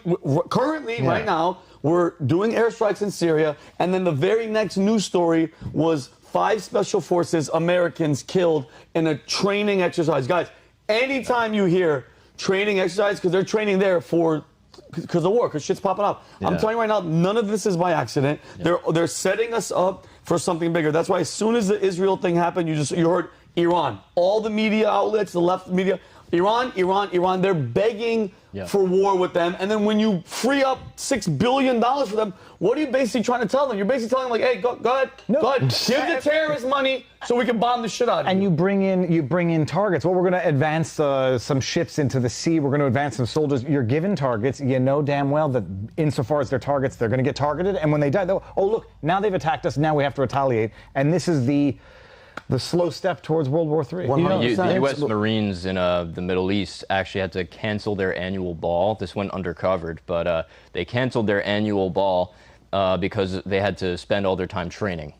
currently, right now, we're doing airstrikes in Syria, and then the very next news story was 5 special forces Americans killed in a training exercise. Guys, anytime you hear training exercise, because they're training there because of war, because shit's popping up. I'm telling you right now, none of this is by accident. They're setting us up for something bigger. That's why as soon as the Israel thing happened, you heard Iran. All the media outlets, the left media, Iran, they're begging for war with them. And then when you free up $6 billion for them, what are you basically trying to tell them? You're basically telling them, like, hey, go ahead, give the terrorists money so we can bomb the shit out of you. And you bring in targets. Well, we're going to advance some ships into the sea. We're going to advance some soldiers. You're given targets. You know damn well that insofar as they're targets, they're going to get targeted. And when they die, they'll, oh, look, now they've attacked us. Now we have to retaliate. And this is the slow step towards World War III. The U.S. Marines in the Middle East actually had to cancel their annual ball. This went undercovered, but they canceled their annual ball because they had to spend all their time training.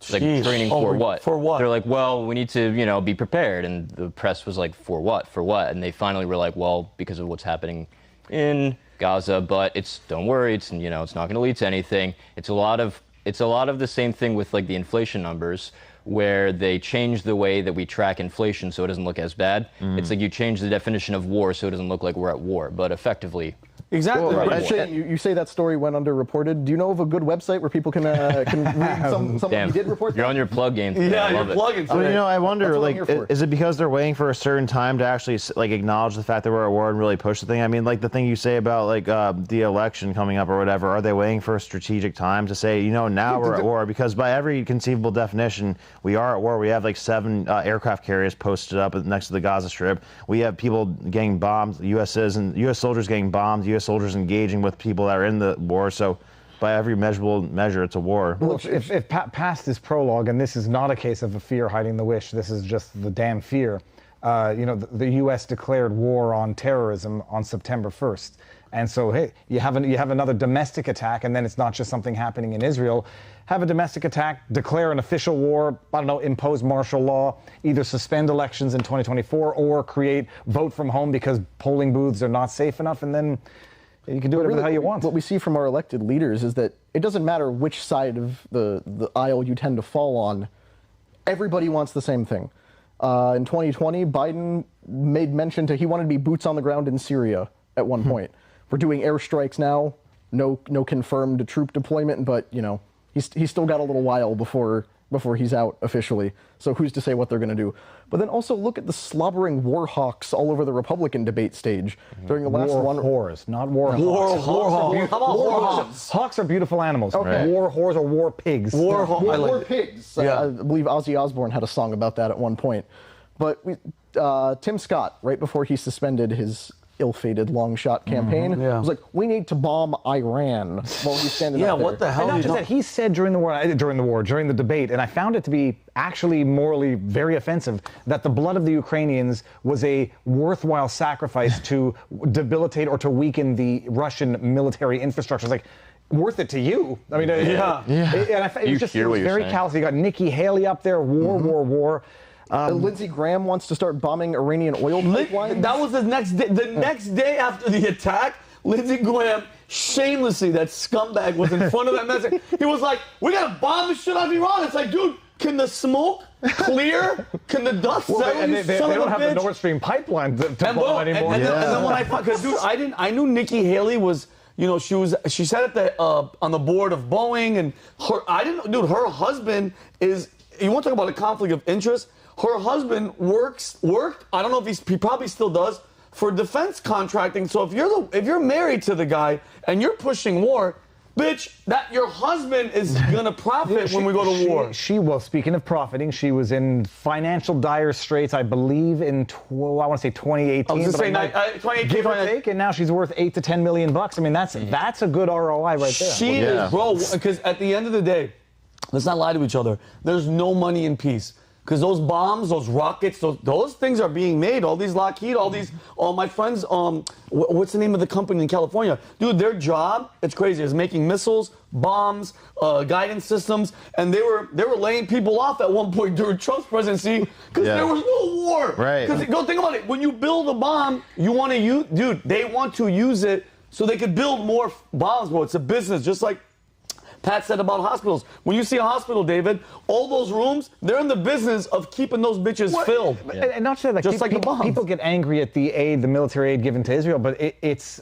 Like, training for what? For what? They're like, well, we need to, be prepared. And the press was like, for what? For what? And they finally were like, well, because of what's happening in Gaza, but don't worry, it's not going to lead to anything. It's a lot of the same thing with like the inflation numbers, where they change the way that we track inflation so it doesn't look as bad. It's like you change the definition of war so it doesn't look like we're at war, but effectively. Exactly. Well, you say that story went underreported. Do you know of a good website where people can read someone who did report that? You're on your plug game today. Yeah, you're plugging. I mean, I wonder, like, is it because they're waiting for a certain time to actually like acknowledge the fact that we're at war and really push the thing? I mean, like the thing you say about like the election coming up or whatever. Are they waiting for a strategic time to say, now we're at war? Because by every conceivable definition, we are at war. We have like 7 aircraft carriers posted up next to the Gaza Strip. We have people getting bombed. U.S. soldiers getting bombed. U.S. soldiers engaging with people that are in the war. So by every measurable measure, it's a war. Well, if past this prologue, and this is not a case of a fear hiding the wish, this is just the damn fear. The U.S. declared war on terrorism on September 1st. And so, hey, you have another domestic attack, and then it's not just something happening in Israel. Have a domestic attack, declare an official war, impose martial law, either suspend elections in 2024 or create vote from home because polling booths are not safe enough, and then you can do whatever the hell you want. What we see from our elected leaders is that it doesn't matter which side of the aisle you tend to fall on, everybody wants the same thing. In 2020, Biden made mention he wanted to be boots on the ground in Syria at one point. We're doing airstrikes now, no confirmed troop deployment, but he's still got a little while before he's out officially. So who's to say what they're going to do? But then also look at the slobbering war hawks all over the Republican debate stage during the last one. War whores, not war hawks. War hawks. How about war hawks? Hawks are beautiful animals. Okay. War whores are war pigs. War pigs. Yeah. I believe Ozzy Osbourne had a song about that at one point. But Tim Scott, right before he suspended his ill-fated long shot campaign, was like, we need to bomb Iran while he's standing up there. What the hell? And not just that, he said during the debate, and I found it to be actually morally very offensive, that the blood of the Ukrainians was a worthwhile sacrifice to debilitate or to weaken the Russian military infrastructure. It's like, worth it to you. I mean, And it was very callous. You got Nikki Haley up there, war. Lindsey Graham wants to start bombing Iranian oil pipelines. That was the next day. The next day after the attack, Lindsey Graham shamelessly, that scumbag, was in front of that message. He was like, "We gotta bomb the shit out of Iran." It's like, dude, can the smoke clear? Can the dust settle? They don't have the Nord Stream pipeline to bomb anymore. And then when because dude, I knew Nikki Haley was. She sat at the on the board of Boeing, and her husband is. You want to talk about a conflict of interest? Her husband worked. I don't know if he probably still does for defense contracting. So if you're married to the guy and you're pushing war, bitch, that your husband is gonna profit when we go to war. Well, speaking of profiting, she was in financial dire straits, I believe, in I want to say 2018. I was gonna say 2018, give or take, and now she's worth $8 to $10 million. I mean, that's a good ROI right there. She is, bro. Because at the end of the day, let's not lie to each other. There's no money in peace. Because those bombs, those rockets, those things are being made. All these Lockheed, all my friends, what's the name of the company in California? Dude, their job, it's crazy, is making missiles, bombs, guidance systems, and they were laying people off at one point during Trump's presidency because there was no war. Right. Because go think about it. When you build a bomb, you want to use, dude, they want to use it so they could build more bombs, bro. It's a business, just like Pat said about hospitals. When you see a hospital, David, all those rooms, they're in the business of keeping those bitches filled. And not to say that, just like the bombs. People get angry at the military aid given to Israel, but it's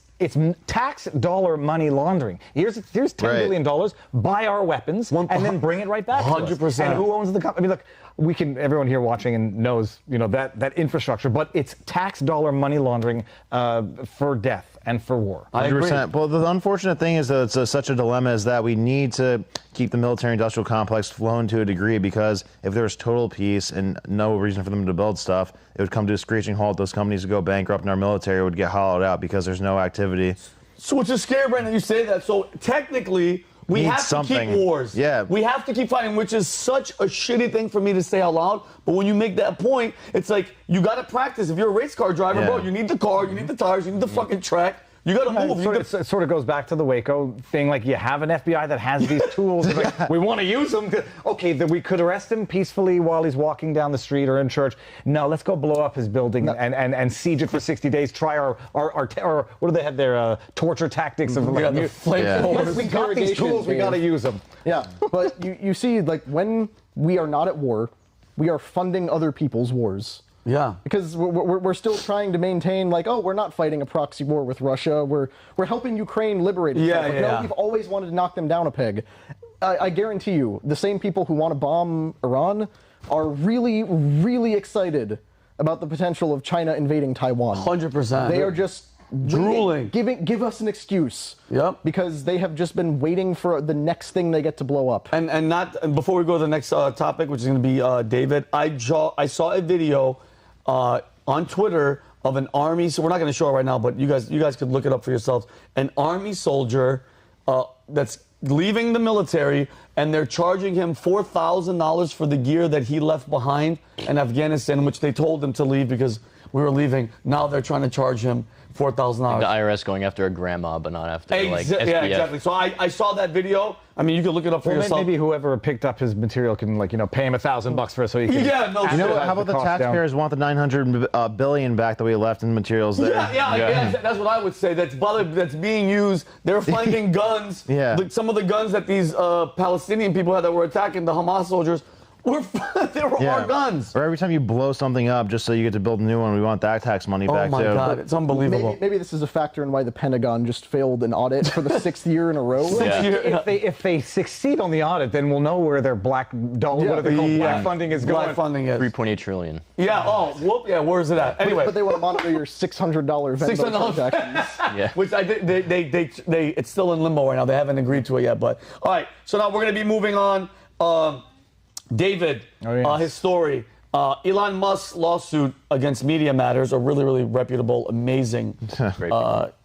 tax dollar money laundering. Here's $10 billion, buy our weapons, and then bring it right back 100%. to us. And who owns the company? I mean, look, everyone here watching and knows, that infrastructure, but it's tax dollar money laundering for death and for war. 100%. Well, the unfortunate thing is that it's such a dilemma is that we need to keep the military-industrial complex flowing to a degree, because if there was total peace and no reason for them to build stuff, it would come to a screeching halt. Those companies would go bankrupt and our military would get hollowed out because there's no activity. So it's a scary, Brandon, you say that. So technically, we have to keep wars. Yeah. We have to keep fighting, which is such a shitty thing for me to say out loud. But when you make that point, it's like you got to practice. If you're a race car driver, bro, you need the car, you need the tires, you need the fucking track. You got to move. It sort of goes back to the Waco thing. Like, you have an FBI that has these tools. It's like, we want to use them. Okay, then we could arrest him peacefully while he's walking down the street or in church. No, let's go blow up his building and siege it for 60 days. Try our what do they have their torture tactics of like, we got these tools. We got to use them. Yeah, but you see, like, when we are not at war, we are funding other people's wars. Yeah. Because we're still trying to maintain, like, oh, we're not fighting a proxy war with Russia. We're helping Ukraine liberate itself. No, we've always wanted to knock them down a peg. I guarantee you, the same people who want to bomb Iran are really, really excited about the potential of China invading Taiwan. 100%. They are just drooling. Give us an excuse. Yep. Because they have just been waiting for the next thing they get to blow up. And before we go to the next topic, which is going to be David, I saw a video on Twitter of an army. So we're not going to show it right now, but you guys could look it up for yourselves. An army soldier that's leaving the military, and they're charging him $4,000 for the gear that he left behind in Afghanistan, which they told him to leave because we were leaving. Now they're trying to charge him $4,000. The IRS going after a grandma, but not after like SPF. Yeah, exactly. So I saw that video. I mean, you can look it up for yourself. Maybe whoever picked up his material can, like, pay him $1,000 for it so he can. Yeah, no. You know what? How about the taxpayers want the $900 billion back that we left in materials there? Yeah. That's what I would say. That's being used. They're finding guns. Yeah. Some of the guns that these Palestinian people had that were attacking the Hamas soldiers. They were our guns. Or every time you blow something up just so you get to build a new one, we want that tax money back too. Oh my God, it's unbelievable. Maybe this is a factor in why the Pentagon just failed an audit for the 6th year in a row. If they succeed on the audit, then we'll know where their black dollar, what are they called, black funding is going. Black funding is $3.8 trillion. Yeah. Oh, whoop. Yeah. Where is it at? Anyway. But they want to monitor your $600 Venmo transactions. Yeah. Which it's still in limbo right now. They haven't agreed to it yet. But all right. So now we're going to be moving on. David, his story. Elon Musk's lawsuit against Media Matters, a really, really reputable, amazing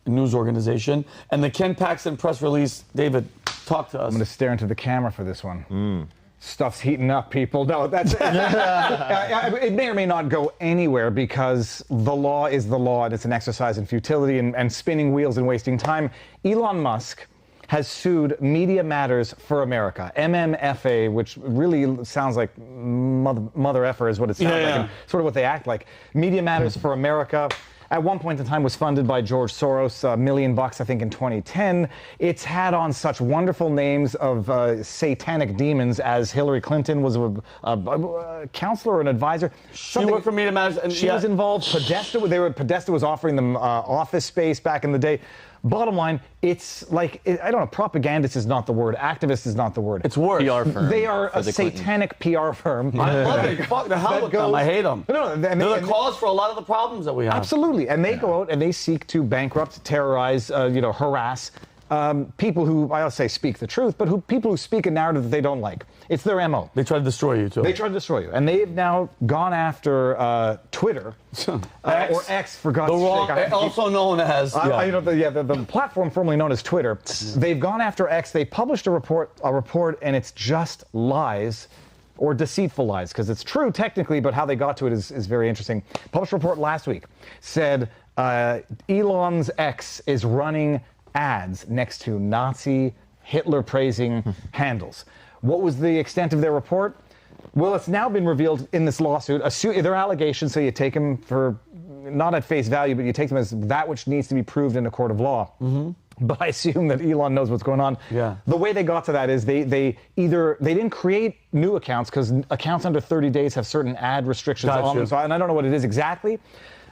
news organization. And the Ken Paxton press release. David, talk to us. I'm going to stare into the camera for this one. Stuff's heating up, people. No, that's it may or may not go anywhere because the law is the law and it's an exercise in futility and spinning wheels and wasting time. Elon Musk has sued Media Matters for America, MMFA, which really sounds like mother effer is what it sounds like, and sort of what they act like. Media Matters for America, at one point in time, was funded by George Soros, $1 million, I think, in 2010. It's had on such wonderful names of satanic demons as Hillary Clinton was a counselor, an advisor. She worked for Media Matters. And she was involved. Podesta was offering them office space back in the day. Bottom line, it's like, I don't know, propagandist is not the word. Activist is not the word. It's worse. PR firm. They are a satanic PR firm. I love it. Fuck the hell with them. I hate them. No, they're the cause for a lot of the problems that we have. Absolutely. And they go out and they seek to bankrupt, terrorize, harass people who, I'll say speak the truth, but people who speak a narrative that they don't like. It's their MO. They try to destroy you, too. They try to destroy you. And they've now gone after Twitter, or X, for God's sake. Also known as... the platform formerly known as Twitter. They've gone after X. They published a report, and it's just lies, or deceitful lies, because it's true technically, but how they got to it is very interesting. Published a report last week, said Elon's X is running ads next to Nazi, Hitler-praising handles. What was the extent of their report? Well, it's now been revealed in this lawsuit. Their allegations, so you take them for, not at face value, but you take them as that which needs to be proved in a court of law. But I assume that Elon knows what's going on. Yeah. The way they got to that is they didn't create new accounts, because accounts under 30 days have certain ad restrictions on them. So, and I don't know what it is exactly.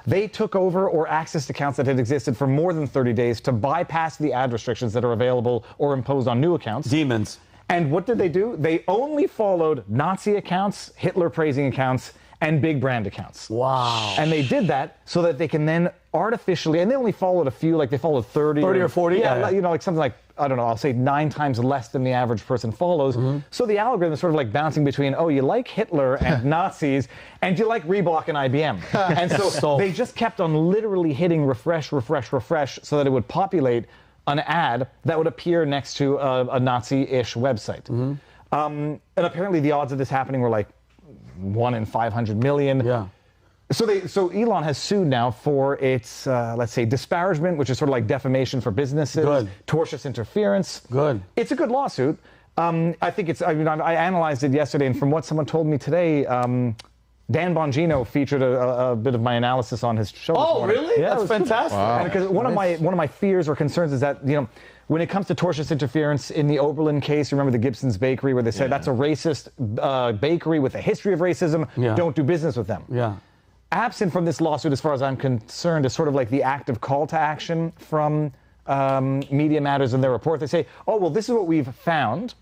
They took over or accessed accounts that had existed for more than 30 days to bypass the ad restrictions that are available or imposed on new accounts. Demons. And what did they do? They only followed Nazi accounts, Hitler-praising accounts, and big brand accounts. Wow. And they did that so that they can then artificially, and they only followed a few, like they followed 30 or 40? Yeah, you know, like something like, I don't know, I'll say 9 times less than the average person follows. So the algorithm is sort of like bouncing between, oh, you like Hitler and Nazis, and you like Reebok and IBM. And so they just kept on literally hitting refresh, refresh, refresh, so that it would populate an ad that would appear next to a Nazi-ish website. And apparently the odds of this happening were like 1 in 500 million. Yeah. So Elon has sued now for its, let's say, disparagement, which is sort of like defamation for businesses. Good. Tortious interference. Good. It's a good lawsuit. I think it's, I mean, I analyzed it yesterday, and from what someone told me today, Dan Bongino featured a bit of my analysis on his show. Oh, really? Yeah, That's fantastic. Wow. Because one of my fears or concerns is that, you know, when it comes to tortious interference in the Oberlin case, remember the Gibson's Bakery, where they said that's a racist bakery with a history of racism. Don't do business with them. Yeah. Absent from this lawsuit, as far as I'm concerned, is sort of like the active call to action from Media Matters in their report. They say, oh, well, this is what we've found,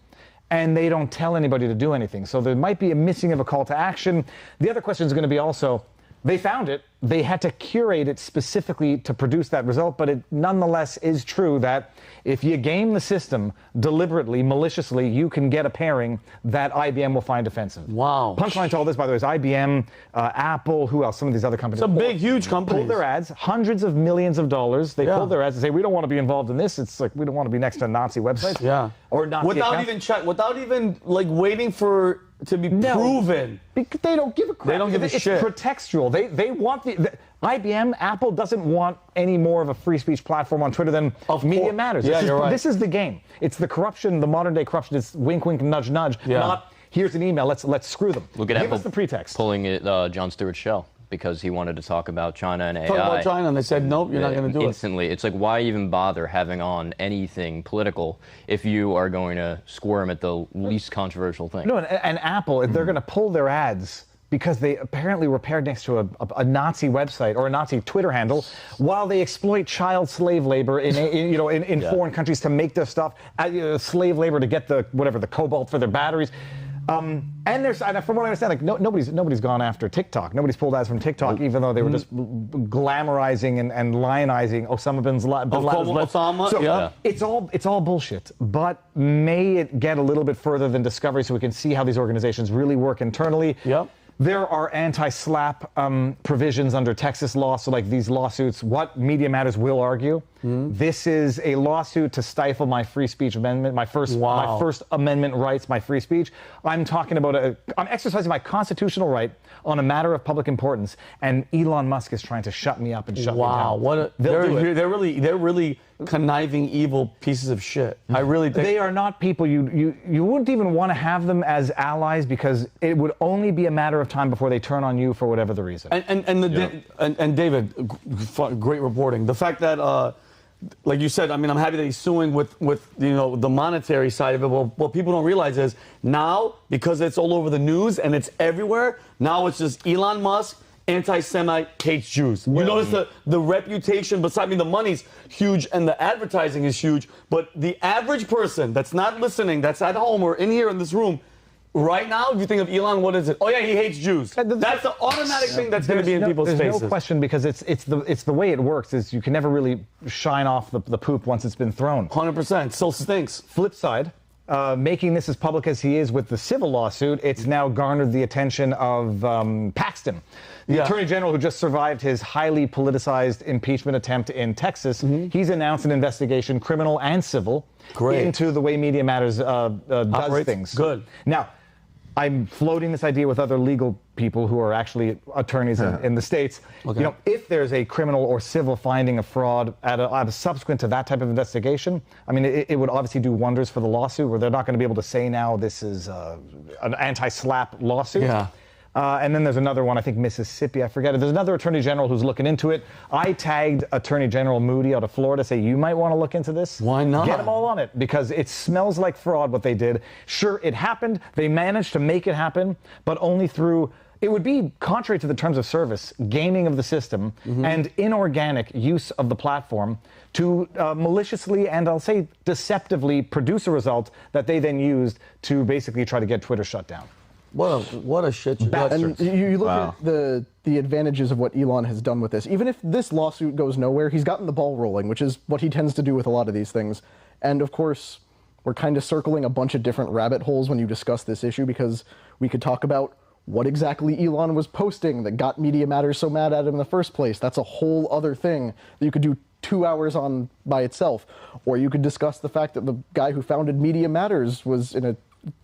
and they don't tell anybody to do anything. So there might be a missing of a call to action. The other question is going to be also, they found it. They had to curate it specifically to produce that result, but it nonetheless is true that if you game the system deliberately, maliciously, you can get a pairing that IBM will find offensive. Wow. Punchline to all this, by the way, is IBM, Apple, who else? Some of these other companies. It's a big, huge company. Pulled their ads, hundreds of millions of dollars. They pulled their ads and say, we don't want to be involved in this. It's like, we don't want to be next to Nazi websites. Yeah. Or Nazi accounts. Without even like waiting for to be proven. Because they don't give a crap. They don't give a shit. It's pretextual. They want the IBM, Apple doesn't want any more of a free speech platform on Twitter than Media Matters. Yeah, you're right. This is the game. It's the corruption, the modern day corruption. It's wink, wink, nudge, nudge. Not here's an email. Let's screw them. Look at Give Apple us the pretext. pulling it, John Stewart's shell because he wanted to talk about China and AI. Talk about China, and they said, nope, you're not going to do Instantly. It's like, why even bother having on anything political if you are going to squirm at the least controversial thing? No, and Apple, if they're going to pull their ads because they apparently were paired next to a Nazi website or a Nazi Twitter handle, while they exploit child slave labor in foreign countries to make their stuff, slave labor to get the cobalt for their batteries. And from what I understand, like nobody's gone after TikTok. Nobody's pulled ads from TikTok, even though they were just glamorizing and lionizing Osama bin Laden's. So it's all bullshit. But may it get a little bit further than Discovery, so we can see how these organizations really work internally. Yep. There are anti-SLAPP provisions under Texas law, so like these lawsuits, what Media Matters will argue, this is a lawsuit to stifle my free speech amendment, my first amendment rights, my free speech. I'm talking about I'm exercising my constitutional right on a matter of public importance, and Elon Musk is trying to shut me up and shut me down. They're really conniving, evil pieces of shit. I really think they are not people you wouldn't even want to have them as allies, because it would only be a matter of time before they turn on you for whatever the reason. And David, great reporting. The fact that like you said, I mean, I'm happy that he's suing with the monetary side of it. Well, what people don't realize is now, because it's all over the news and it's everywhere, now it's just Elon Musk, anti-Semite, hates Jews. You notice the reputation, besides, I mean, the money's huge and the advertising is huge, but the average person that's not listening, that's at home or in here in this room, right now, if you think of Elon, what is it? Oh yeah, he hates Jews. That's the automatic thing that's going to be in people's faces. There's no question, because it's the way it works is you can never really shine off the poop once it's been thrown. 100%. Still stinks. Flip side, making this as public as he is with the civil lawsuit, it's now garnered the attention of Paxton, the Attorney General who just survived his highly politicized impeachment attempt in Texas. He's announced an investigation, criminal and civil, into the way Media Matters does things. Good. Now, I'm floating this idea with other legal people who are actually attorneys in the States. Okay. You know, if there's a criminal or civil finding of fraud at a subsequent to that type of investigation, I mean, it would obviously do wonders for the lawsuit, where they're not going to be able to say now this is an anti-SLAPP lawsuit. Yeah. And then there's another one, I think Mississippi, I forget it. There's another attorney general who's looking into it. I tagged Attorney General Moody out of Florida, say, you might want to look into this. Why not? Get them all on it, because it smells like fraud what they did. Sure, it happened. They managed to make it happen, but only through, it would be contrary to the terms of service, gaming of the system, and inorganic use of the platform to maliciously and I'll say deceptively produce a result that they then used to basically try to get Twitter shut down. What a shit show. And you look at the advantages of what Elon has done with this. Even if this lawsuit goes nowhere, he's gotten the ball rolling, which is what he tends to do with a lot of these things. And of course, we're kind of circling a bunch of different rabbit holes when you discuss this issue, because we could talk about what exactly Elon was posting that got Media Matters so mad at him in the first place. That's a whole other thing that you could do 2 hours on by itself. Or you could discuss the fact that the guy who founded Media Matters was in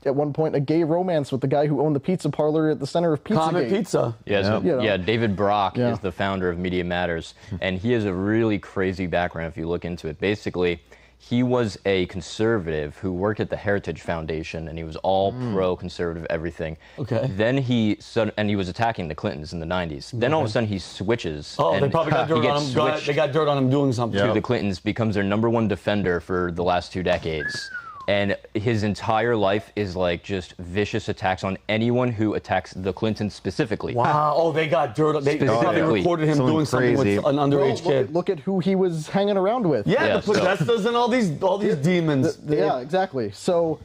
at one point a gay romance with the guy who owned the pizza parlor at the center of Pizzagate. Comet Pizza. Yeah, David Brock is the founder of Media Matters, and he has a really crazy background if you look into it. Basically, he was a conservative who worked at the Heritage Foundation, and he was all pro-conservative everything. Okay. Then he was attacking the Clintons in the 90s. Then all of a sudden he switches. Oh, and they probably got dirt on him. They got dirt on him doing something. To the Clintons, becomes their #1 defender for the last 2 decades. And his entire life is like just vicious attacks on anyone who attacks the Clintons specifically. Wow. Oh, they got dirt. They recorded him doing something with an underage kid. Look at who he was hanging around with. Yeah, the Podestas and all these demons. Yeah, exactly. So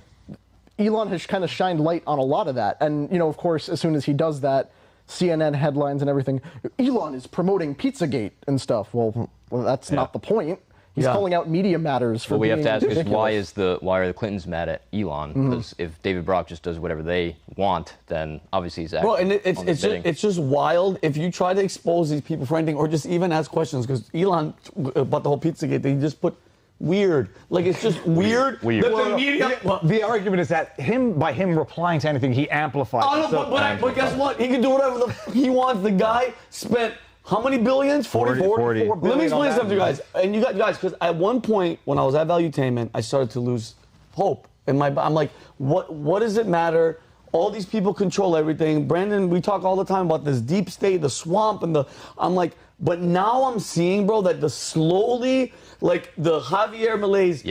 Elon has kind of shined light on a lot of that. And, you know, of course, as soon as he does that, CNN headlines and everything, Elon is promoting Pizzagate and stuff. Well, that's not the point. He's calling out Media Matters for we have to ask ridiculous. is why are the Clintons mad at Elon? Because if David Brock just does whatever they want, then obviously he's acting. Well, and it's just wild if you try to expose these people for anything or just even ask questions, because Elon about the whole Pizzagate thing, he just put weird. Like, it's just weird. The argument is that by him replying to anything, he amplifies. Oh, no, but guess what? He can do whatever he wants. The guy spent how many billions? 40. Let me explain something to you guys. And you guys, because at one point when I was at Valuetainment, I started to lose hope. I'm like, what does it matter? All these people control everything. Brandon, we talk all the time about this deep state, the swamp, and I'm like, but now I'm seeing, bro, that slowly, like the Javier Milei's,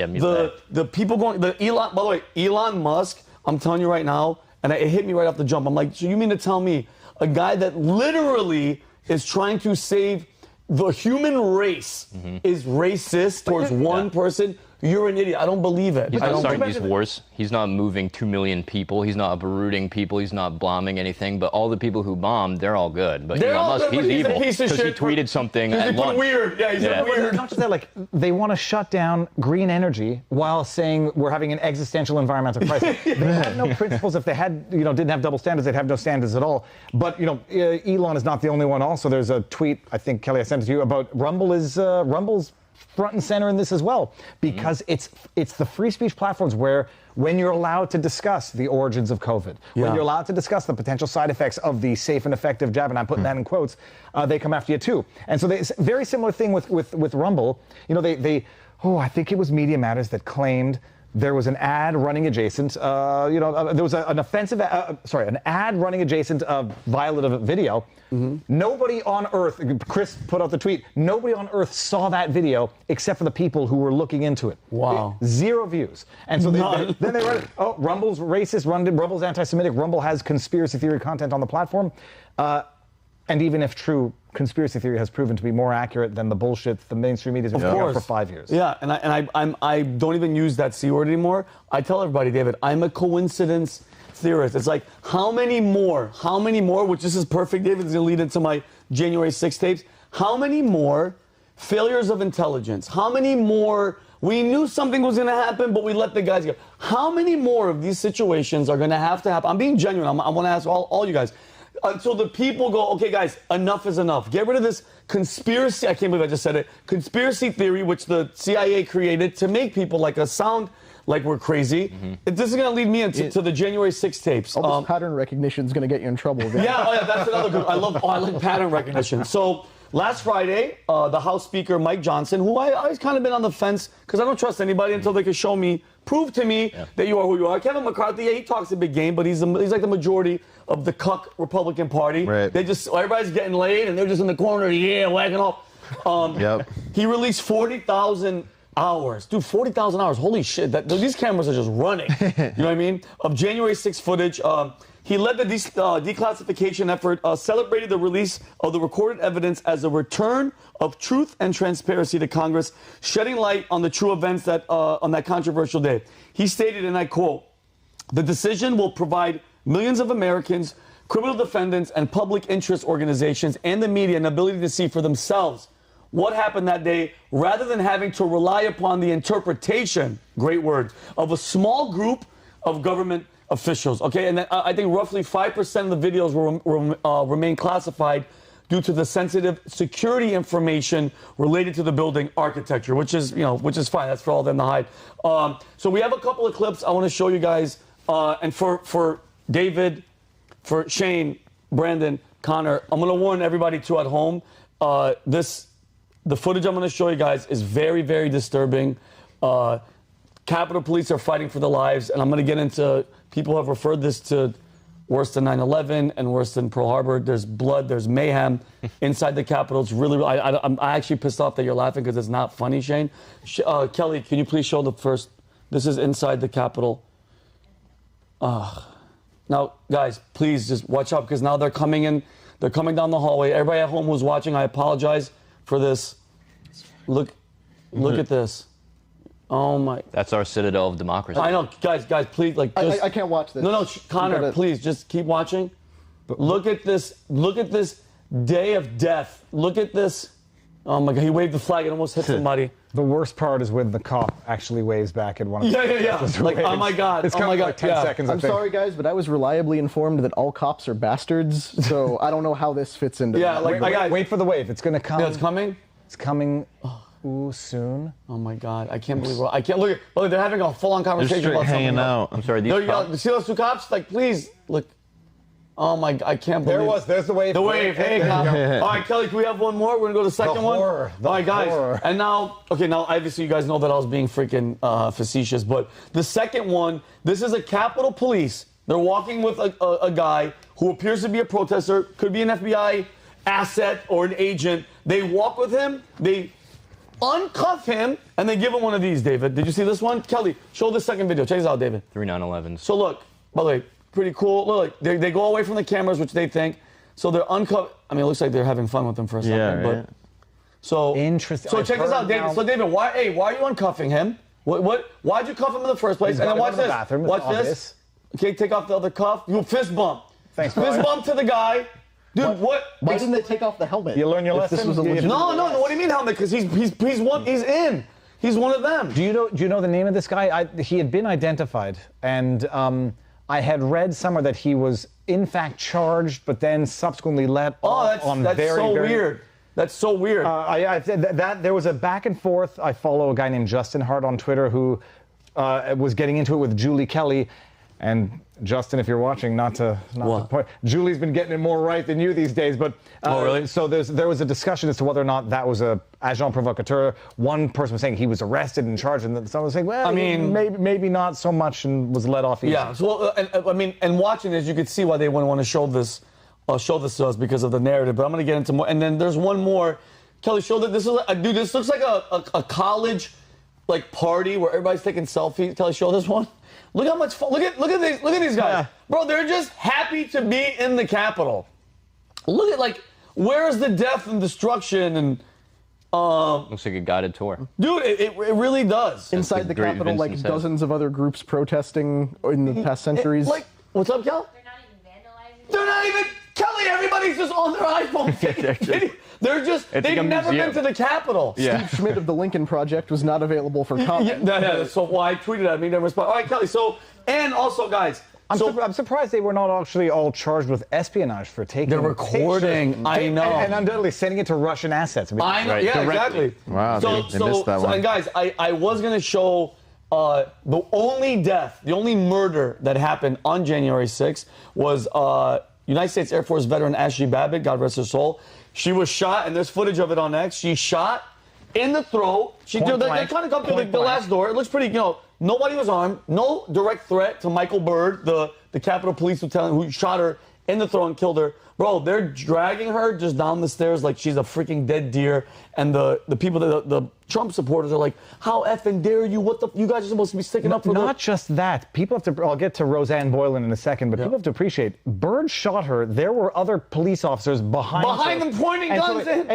the people going, by the way, Elon Musk, I'm telling you right now, and it hit me right off the jump. I'm like, so you mean to tell me a guy that literally is trying to save the human race is racist towards one person? You're an idiot. I don't believe it. He's not starting these wars. He's not moving 2 million people. He's not uprooting people. He's not bombing anything. But all the people who bombed, they're all good. But Elon Musk, he's evil because he tweeted something at lunch. Weird. Yeah, he's weird. Not just that, like, they want to shut down green energy while saying we're having an existential environmental crisis. They had no principles. If they had, didn't have double standards, they'd have no standards at all. But, Elon is not the only one. Also, there's a tweet, I think, Kelly, I sent it to you, about Rumble's front and center in this as well, because it's the free speech platforms where when you're allowed to discuss the origins of COVID, when you're allowed to discuss the potential side effects of the safe and effective jab, and I'm putting that in quotes, they come after you too. And so it's a very similar thing with Rumble. I think it was Media Matters that claimed there was an ad running adjacent, there was an ad running adjacent of violative video. Nobody on Earth, Chris put out the tweet, nobody on Earth saw that video except for the people who were looking into it. Wow. 0 views. And so then they write, Rumble's racist, Rumble's anti-Semitic, Rumble has conspiracy theory content on the platform. And even if true, conspiracy theory has proven to be more accurate than the bullshit the mainstream media has been putting out for 5 years. Yeah, and I don't even use that C word anymore. I tell everybody, David, I'm a coincidence theorist. It's like, how many more, which this is perfect, David, is going to lead into my January 6th tapes. How many more failures of intelligence? How many more, we knew something was going to happen, but we let the guys go. How many more of these situations are going to have to happen? I'm being genuine. I want to ask all you guys. Until the people go, okay, guys, enough is enough. Get rid of this conspiracy, I can't believe I just said it, conspiracy theory, which the CIA created to make people like us sound like we're crazy. This is going to lead me into the January 6th tapes. All this pattern recognition is going to get you in trouble. Yeah, that's another good. I like pattern recognition. So last Friday, the House Speaker, Mike Johnson, who I always kind of been on the fence because I don't trust anybody until they can show me, prove to me that you are who you are. Kevin McCarthy, he talks a big game, but he's like the majority of the cuck Republican Party. Right. They just, everybody's getting laid and they're just in the corner, wagging off. He released 40,000 hours. Dude, 40,000 hours. Holy shit. These cameras are just running. You know what I mean? Of January 6th footage. He led the declassification effort, celebrated the release of the recorded evidence as a return of truth and transparency to Congress, shedding light on the true events that on that controversial day. He stated, and I quote, "The decision will provide millions of Americans, criminal defendants, and public interest organizations and the media an ability to see for themselves what happened that day rather than having to rely upon the interpretation," great word, "of a small group of government officials." Okay, and then, I think roughly 5% of the videos will remain classified due to the sensitive security information related to the building architecture, which is fine. That's for all of them to hide. So we have a couple of clips I want to show you guys, and for David, for Shane, Brandon, Connor, I'm going to warn everybody too at home. The footage I'm going to show you guys is very, very disturbing. Capitol Police are fighting for their lives, and I'm going to get into, people have referred this to worse than 9/11 and worse than Pearl Harbor. There's blood, there's mayhem inside the Capitol. It's really, I'm actually pissed off that you're laughing because it's not funny, Shane. Kelly, can you please show the first, this is inside the Capitol. Now, guys, please just watch out because now they're coming in, they're coming down the hallway. Everybody at home who's watching, I apologize for this. Look at this. Oh my! That's our citadel of democracy. I know, guys, please, like, just, I can't watch this. No, Connor, please, just keep watching. Look at this. Look at this day of death. Look at this. Oh my God! He waved the flag and almost hit somebody. The worst part is when the cop actually waves back at one of them. Yeah. Like, oh my God! It's coming like 10 seconds. I'm sorry, guys, but I was reliably informed that all cops are bastards, so I don't know how this fits into. Yeah, that. Wait for the wave. It's gonna come. Yeah, it's coming. It's coming. Ooh, soon. Oh my God! I can't believe I can't look. They're having a full-on They're conversation straight about hanging something out. I'm sorry. No, you see those two cops? Like, please look. Oh my! I can't believe. There's the wave. The wave. Hey, cop. All right, Kelly. Can we have one more? We're gonna go to the second one. Horror. All right, guys. And now, now obviously you guys know that I was being freaking facetious, but the second one. This is a Capitol Police. They're walking with a guy who appears to be a protester, could be an FBI asset or an agent. They walk with him. They uncuff him, and they give him one of these, David. Did you see this one? Kelly, show the second video. Check this out, David. 3 9/11s. So look, by the way, pretty cool. Look, they go away from the cameras, which they think. So they're uncuffed. I mean, it looks like they're having fun with them for a second. Yeah, but right. So interesting. So check this out, David. So David, why are you uncuffing him? Why'd you cuff him in the first place? And then watch this. Watch this. Okay, take off the other cuff. You fist bump. Thanks, fist bump to the guy. Dude, what? Why didn't they take off the helmet? You learn your lesson. This was a legitimate No. What do you mean helmet? Because he's in. He's one of them. Do you know the name of this guy? He had been identified, and I had read somewhere that he was in fact charged, but then subsequently let off on that's very, so very weird. That's so weird. There was a back and forth. I follow a guy named Justin Hart on Twitter who was getting into it with Julie Kelly. And Justin, if you're watching, not to point, Julie's been getting it more right than you these days. But really? So there was a discussion as to whether or not that was a agent provocateur. One person was saying he was arrested and charged, and someone was saying, well, I mean, maybe not so much, and was let off easy. Yeah. So and watching this, you could see why they wouldn't want to show this to us because of the narrative. But I'm going to get into more. And then there's one more. Kelly, show that this is dude. This looks like a college party where everybody's taking selfies. Kelly, show this one. Look how much fun. Look at these guys. Bro, they're just happy to be in the Capitol. Look at where's the death and destruction and looks like a guided tour. Dude, it really does. Inside the Capitol, dozens of other groups protesting in the past centuries. What's up, Kel? They're not even vandalizing. They're not even, Kelly, everybody's just on their iPhone taking videos. They're just, It's they've like a never been museum. to the Capitol. Steve Schmidt of the Lincoln Project was not available for comment. So I tweeted at me, never responded. All right, Kelly, so, and also, guys, I'm surprised they were not actually all charged with espionage for taking they're recording. pictures. I know. And undoubtedly sending it to Russian assets. I mean, I know, Right, yeah, directly. exactly. Wow, they missed that one. And guys, I was going to show the only death, the only murder that happened on January 6th was United States Air Force veteran Ashley Babbitt, God rest her soul. She was shot, and there's footage of it on X. She shot in the throat. They kind of come through the last door. It looks pretty, nobody was armed. No direct threat to Michael Byrd, the Capitol Police Lieutenant who shot her in the throat and killed her. Bro, they're dragging her just down the stairs like she's a freaking dead deer. And the people, the Trump supporters are like, how effing dare you? You guys are supposed to be sticking up for Not just that. People have to, I'll get to Roseanne Boylan in a second, but people have to appreciate, Byrd shot her. There were other police officers behind her. them pointing And guns in.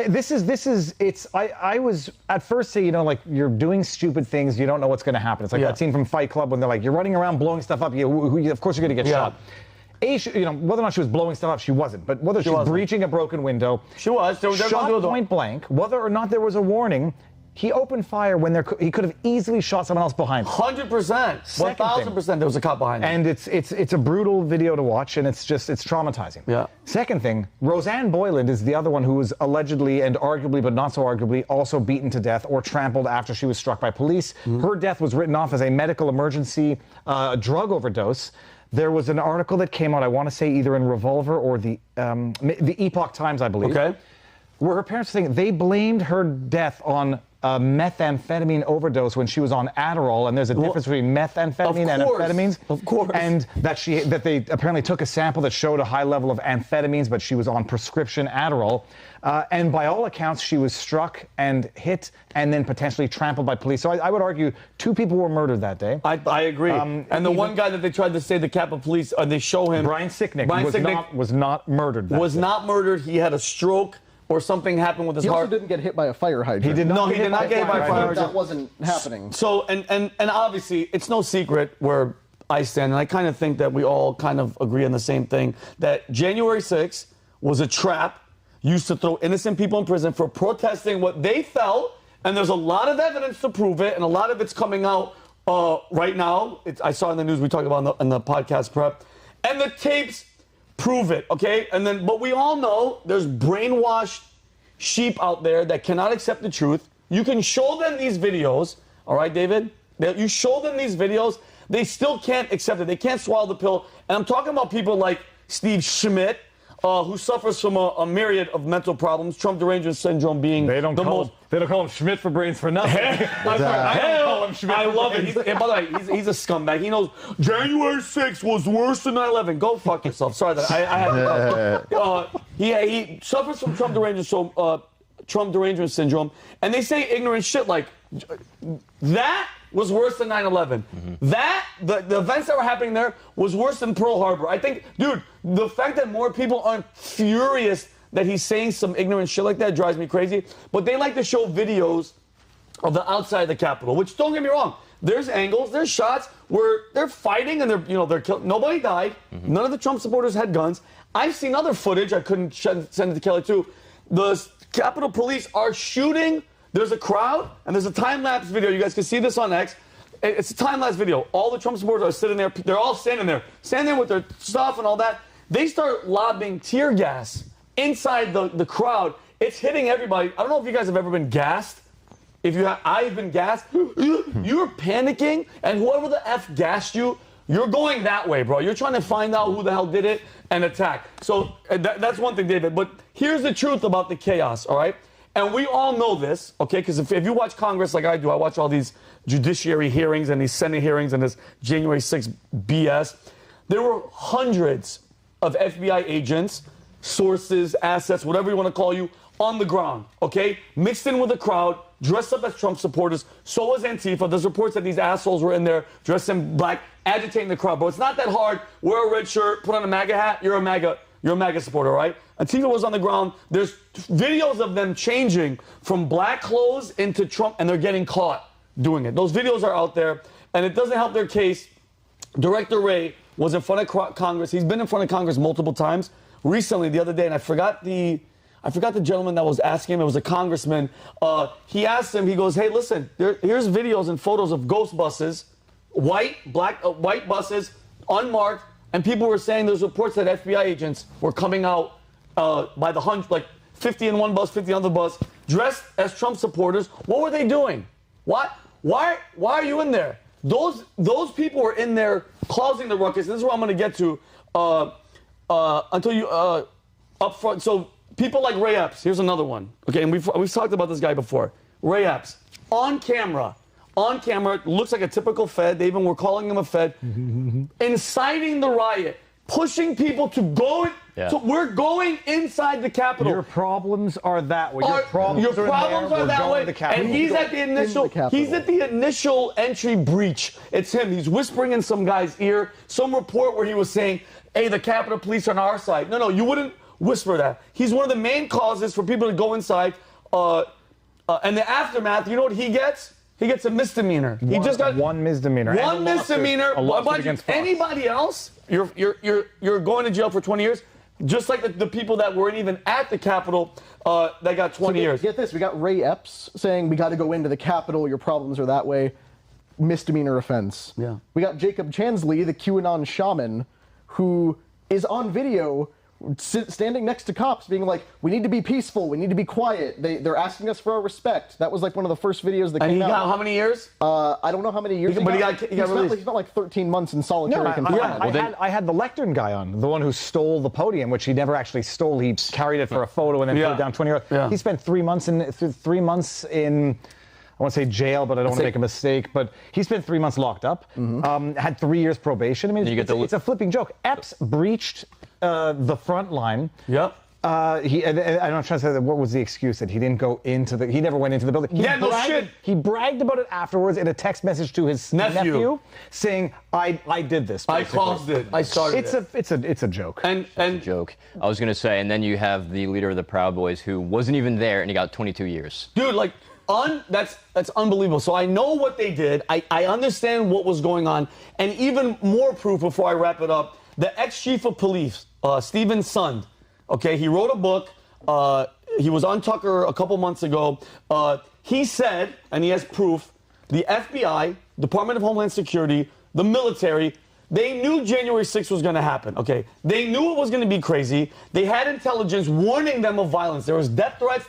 I was at first saying, you're doing stupid things. You don't know what's going to happen. It's like that scene from Fight Club when they're like, you're running around blowing stuff up. Of course you're going to get shot. Whether or not she was blowing stuff up, she wasn't. But whether she was breaching a broken window, she was. Shot point blank. Whether or not there was a warning, he opened fire when he could have easily shot someone else behind him. 100%, 1,000%. There was a cop behind him. And it's a brutal video to watch, and it's traumatizing. Yeah. Second thing, Roseanne Boylan is the other one who was allegedly and arguably, but not so arguably, also beaten to death or trampled after she was struck by police. Her death was written off as a medical emergency, drug overdose. There was an article that came out, I want to say either in Revolver or the Epoch Times, I believe. Okay. Where her parents think they blamed her death on a methamphetamine overdose when she was on Adderall, and there's a difference between methamphetamine and amphetamines. Of course. And that they apparently took a sample that showed a high level of amphetamines, but she was on prescription Adderall. And by all accounts, she was struck and hit and then potentially trampled by police. So I would argue 2 people were murdered that day. I agree. And the one guy that they tried to say the Capitol Police, they show him. Brian Sicknick was not murdered. Not murdered. He had a stroke or something happened with his heart. He also didn't get hit by a fire hydrant. He did not get hit by a fire hydrant. That wasn't happening. So, and obviously, it's no secret where I stand, and I kind of think that we all kind of agree on the same thing, that January 6th was a trap used to throw innocent people in prison for protesting what they felt, and there's a lot of evidence to prove it, and a lot of it's coming out right now. I saw in the news, we talked about in the podcast prep, and the tapes prove it, okay? But we all know there's brainwashed sheep out there that cannot accept the truth. You can show them these videos, all right, David? You show them these videos, they still can't accept it. They can't swallow the pill. And I'm talking about people like Steve Schmidt, who suffers from a myriad of mental problems, Trump derangement syndrome being They don't call him Schmidt for brains for nothing. I don't call him Schmidt. I love it. And by the way, he's a scumbag. He knows January 6th was worse than 9/11. Go fuck yourself. Sorry that I had. He suffers from Trump derangement syndrome, and they say ignorant shit like that was worse than 9/11. That the events that were happening there was worse than Pearl Harbor. I think, dude, the fact that more people aren't furious that he's saying some ignorant shit like that drives me crazy. But they like to show videos of the outside of the Capitol, which, don't get me wrong, there's angles, there's shots where they're fighting and they're killed. Nobody died. None of the Trump supporters had guns. I've seen other footage. I couldn't send it to Kelly too. The Capitol Police are shooting. There's a crowd, and there's a time-lapse video. You guys can see this on X. It's a time-lapse video. All the Trump supporters are sitting there. They're all standing there with their stuff and all that. They start lobbing tear gas inside the crowd. It's hitting everybody. I don't know if you guys have ever been gassed. I've been gassed. You're panicking, and whoever the F gassed you, you're going that way, bro. You're trying to find out who the hell did it and attack. So that's one thing, David. But here's the truth about the chaos, all right? And we all know this, okay? Because if you watch Congress like I do, I watch all these judiciary hearings and these Senate hearings and this January 6th BS. There were hundreds of FBI agents, sources, assets, whatever you want to call you, on the ground, okay? Mixed in with the crowd, dressed up as Trump supporters. So was Antifa. There's reports that these assholes were in there dressed in black, agitating the crowd. But it's not that hard. Wear a red shirt, put on a MAGA hat, you're a MAGA supporter, right? Antifa was on the ground. There's videos of them changing from black clothes into Trump, and they're getting caught doing it. Those videos are out there, and it doesn't help their case Director Wray was in front of Congress. He's been in front of Congress multiple times. Recently, the other day, and I forgot the gentleman that was asking him. It was a congressman. He asked him, he goes, hey, listen, here's videos and photos of ghost buses, white buses, unmarked, and people were saying there's reports that FBI agents were coming out by the hundred, like 50 in one bus, 50 on the bus, dressed as Trump supporters. What were they doing? What? Why are you in there? Those people were in there causing the ruckus. And this is what I'm going to get to until you up front. So people like Ray Epps. Here's another one. Okay, and we've talked about this guy before. Ray Epps on camera, looks like a typical Fed. They even were calling him a Fed, inciting the riot, pushing people to go. Yeah. So we're going inside the Capitol. Your problems are that way. Your problems are that way. And he's at the initial. He's at the initial entry breach. It's him. He's whispering in some guy's ear. Some report where he was saying, "Hey, the Capitol Police are on our side." No, you wouldn't whisper that. He's one of the main causes for people to go inside. And the aftermath. You know what he gets? He gets a misdemeanor. He just got one misdemeanor. One misdemeanor. A lawsuit against Fox. Anybody else? You're going to jail for 20 years. Just like the people that weren't even at the Capitol that got 20 years. Get this, we got Ray Epps saying we got to go into the Capitol, your problems are that way. Misdemeanor offense. Yeah. We got Jacob Chansley, the QAnon shaman, who is on video standing next to cops being like, we need to be peaceful, we need to be quiet. They're asking us for our respect. That was like one of the first videos that came out. And he got how many years? I don't know how many years he got released. He spent like 13 months in solitary confinement. I had the Lectern guy on, the one who stole the podium, which he never actually stole. He carried it for a photo and then put it down 20 years. Yeah. He spent 3 months in I want to say jail, but I don't want to make a mistake. But he spent 3 months locked up, had 3 years probation. I mean, it's a flipping joke. Epps breached the front line. Yep. I'm not trying to say that. What was the excuse that he didn't go into the? He never went into the building. No shit. He bragged about it afterwards in a text message to his nephew saying, "I did this. Basically. I caused it. I started It's a joke. And It's a joke. I was gonna say, and then you have the leader of the Proud Boys who wasn't even there, and he got 22 years. Dude, like. That's unbelievable. So I know what they did. I understand what was going on. And even more proof before I wrap it up, the ex-chief of police, Stephen Sund, okay, he wrote a book. He was on Tucker a couple months ago. He said, and he has proof, the FBI, Department of Homeland Security, the military, they knew January 6th was going to happen, okay? They knew it was going to be crazy. They had intelligence warning them of violence. There was death threats.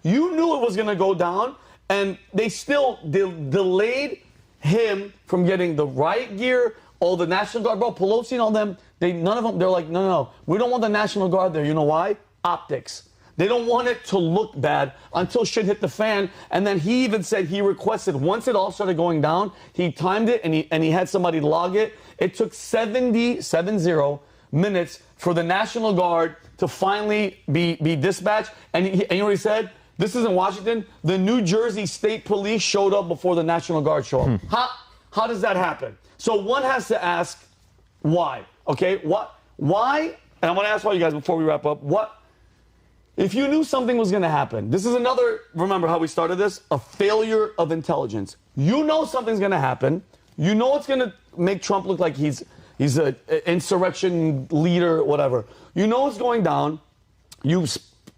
You knew it was going to go down, and they still delayed him from getting the riot gear, all the National Guard. Bro, Pelosi and all them, none of them, they're like, no, we don't want the National Guard there. You know why? Optics. They don't want it to look bad until shit hit the fan. And then he even said he requested, once it all started going down, he timed it and he had somebody log it. It took 70 minutes for the National Guard to finally be dispatched. And you know what he said? This is in Washington. The New Jersey State Police showed up before the National Guard showed up. How does that happen? So one has to ask why. Okay, why? And I want to ask all you guys before we wrap up. If you knew something was going to happen? This is another. Remember how we started this? A failure of intelligence. You know something's going to happen. You know it's going to make Trump look like he's an insurrection leader, whatever. You know it's going down. You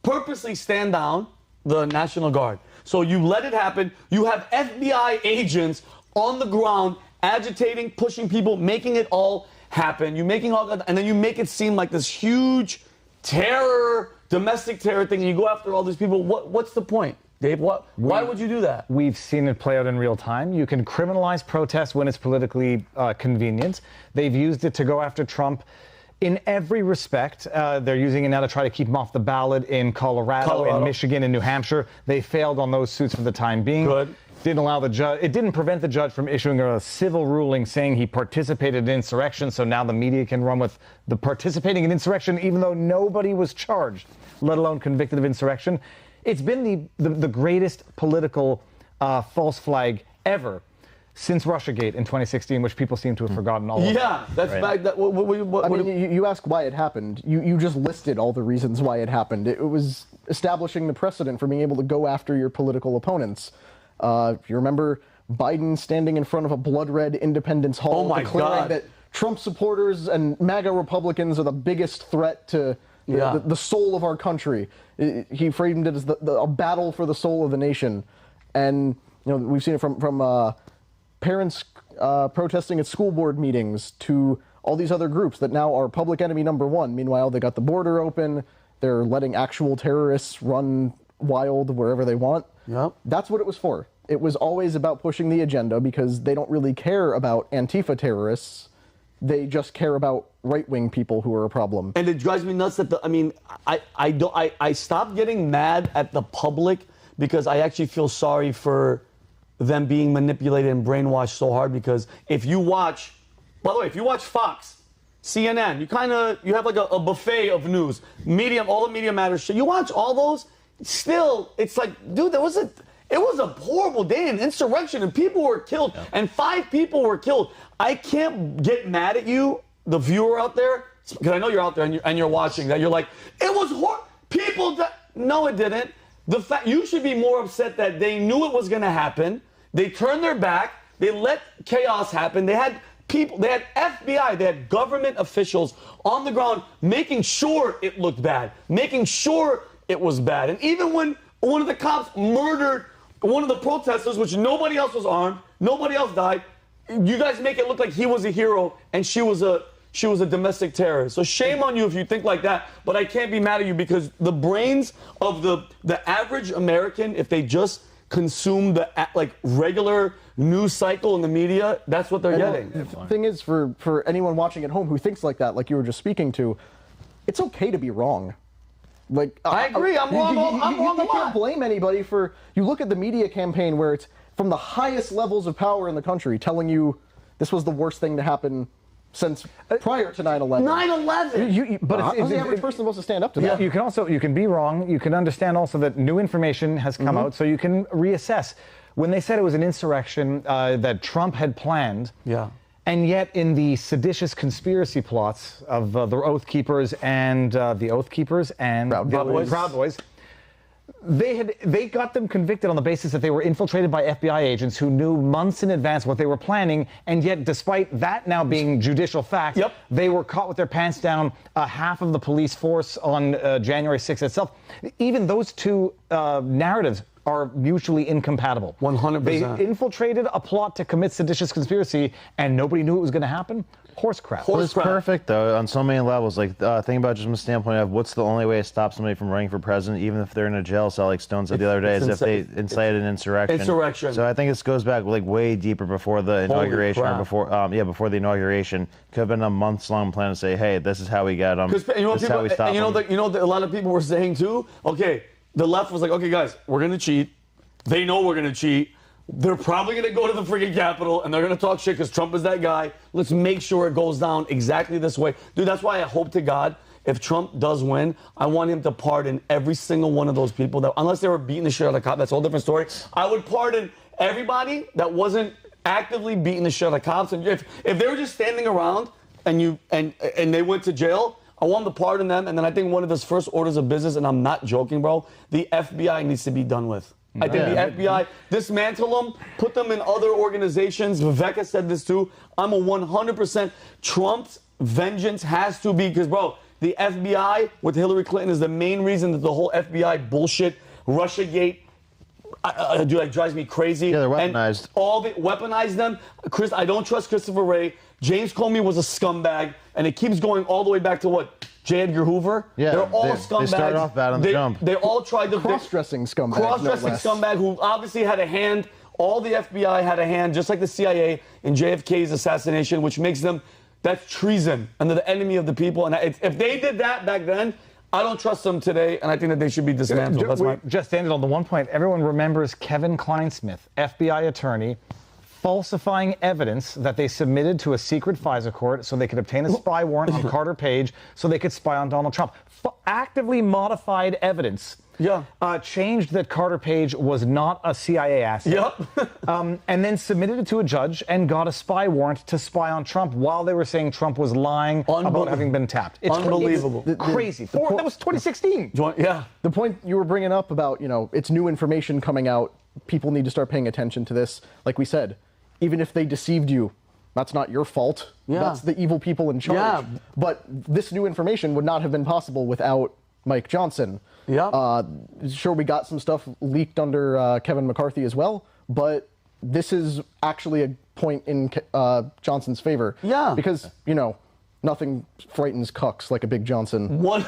purposely stand down the National Guard. So you let it happen. You have FBI agents on the ground agitating, pushing people, making it all happen. You making all that, and then you make it seem like this huge terror, domestic terror thing, and you go after all these people. What's the point, Dave? Why would you do that? We've seen it play out in real time. You can criminalize protest when it's politically convenient. They've used it to go after Trump in every respect. They're using it now to try to keep him off the ballot in Colorado, in Michigan, in New Hampshire. They failed on those suits for the time being. Good. Didn't allow the judge. It didn't prevent the judge from issuing a civil ruling saying he participated in insurrection. So now the media can run with the participating in insurrection, even though nobody was charged, let alone convicted of insurrection. It's been the greatest political false flag ever since Russiagate in 2016, which people seem to have forgotten all of. Yeah, that's right. You ask why it happened. You just listed all the reasons why it happened. It was establishing the precedent for being able to go after your political opponents. If you remember Biden standing in front of a blood red Independence Hall declaring that Trump supporters and MAGA Republicans are the biggest threat to the soul of our country. He framed it as a battle for the soul of the nation. And we've seen it from parents protesting at school board meetings to all these other groups that now are public enemy number one. Meanwhile, they got the border open. They're letting actual terrorists run wild wherever they want. Yep. That's what it was for. It was always about pushing the agenda because they don't really care about Antifa terrorists. They just care about right-wing people who are a problem. And it drives me nuts that I stopped getting mad at the public because I actually feel sorry for them being manipulated and brainwashed so hard. Because if you watch, by the way, if you watch Fox, CNN, you have like a buffet of news, all the media matters shit. You watch all those, still, it's like, dude, it was a horrible day in insurrection and people were killed and 5 people were killed. I can't get mad at you, the viewer out there, because I know you're out there and you're watching that. You're like, it was horrible. People no, it didn't. The fact you should be more upset that they knew it was going to happen. They turned their back. They let chaos happen. They had people, they had FBI, they had government officials on the ground making sure it looked bad, making sure it was bad. And even when one of the cops murdered one of the protesters, which nobody else was armed, nobody else died, you guys make it look like he was a hero and she was a domestic terrorist. So shame on you if you think like that, but I can't be mad at you because the brains of the average American, if they just consume the regular news cycle in the media, that's what they're getting. The thing is, for anyone watching at home who thinks like that, like you were just speaking to, it's okay to be wrong. Like I agree, I'm wrong. You can't blame anybody for. You look at the media campaign where it's from the highest levels of power in the country telling you this was the worst thing to happen since prior to 9/11. 9/11. But how's the average person supposed to stand up to that? You can be wrong. You can understand also that new information has come out, so you can reassess. When they said it was an insurrection that Trump had planned, and yet in the seditious conspiracy plots of the Oath Keepers and Proud Boys, they got them convicted on the basis that they were infiltrated by FBI agents who knew months in advance what they were planning, and yet despite that now being judicial fact, they were caught with their pants down, half of the police force on January 6th itself. Even those two narratives are mutually incompatible. 100%. They infiltrated a plot to commit seditious conspiracy, and nobody knew it was going to happen. Horse crap. It's perfect, though, on so many levels. Like, think about just from the standpoint of what's the only way to stop somebody from running for president, even if they're in a jail cell, like Stone said the other day, is if they incited an insurrection. So I think this goes back like way deeper before the inauguration, or before the inauguration. Could have been a months-long plan to say, hey, this is how we get them. This is how we stop them. You know a lot of people were saying too. Okay, the left was like, okay, guys, we're gonna cheat. They know we're gonna cheat. They're probably going to go to the freaking Capitol, and they're going to talk shit because Trump is that guy. Let's make sure it goes down exactly this way. Dude, that's why I hope to God, if Trump does win, I want him to pardon every single one of those people that, unless they were beating the shit out of the cop, that's a whole different story. I would pardon everybody that wasn't actively beating the shit out of cops. And if they were just standing around and they went to jail, I want them to pardon them. And then I think one of his first orders of business, and I'm not joking, bro, the FBI needs to be done with. I think the FBI, dismantle them, put them in other organizations. Viveka said this too. I'm a 100%. Trump's vengeance has to be, because, bro, the FBI with Hillary Clinton is the main reason that the whole FBI bullshit, Russiagate, drives me crazy. Yeah, they're weaponized. And weaponize them. Chris, I don't trust Christopher Wray. James Comey was a scumbag, and it keeps going all the way back to what? J. Edgar Hoover? Yeah, they're all scumbags. They started off bad on the jump. They all tried to... Cross-dressing scumbag, Cross-dressing scumbag who obviously had a hand, all the FBI had a hand, just like the CIA in JFK's assassination, which makes them... That's treason, and they're the enemy of the people. And if they did that back then, I don't trust them today, and I think that they should be dismantled. Just ended on the one point. Everyone remembers Kevin Kleinsmith, FBI attorney, falsifying evidence that they submitted to a secret FISA court so they could obtain a spy warrant on Carter Page so they could spy on Donald Trump. Actively modified evidence. Changed that Carter Page was not a CIA asset. And then submitted it to a judge and got a spy warrant to spy on Trump while they were saying Trump was lying about having been tapped. It's unbelievable. It's crazy. That was 2016. The point you were bringing up about, it's new information coming out. People need to start paying attention to this. Like we said, even if they deceived you, That's not your fault. Yeah. That's the evil people in charge. Yeah. But this new information would not have been possible without Mike Johnson. Yeah. Sure, we got some stuff leaked under Kevin McCarthy as well, but this is actually a point in Johnson's favor. Yeah. Because, nothing frightens cucks like a big Johnson. One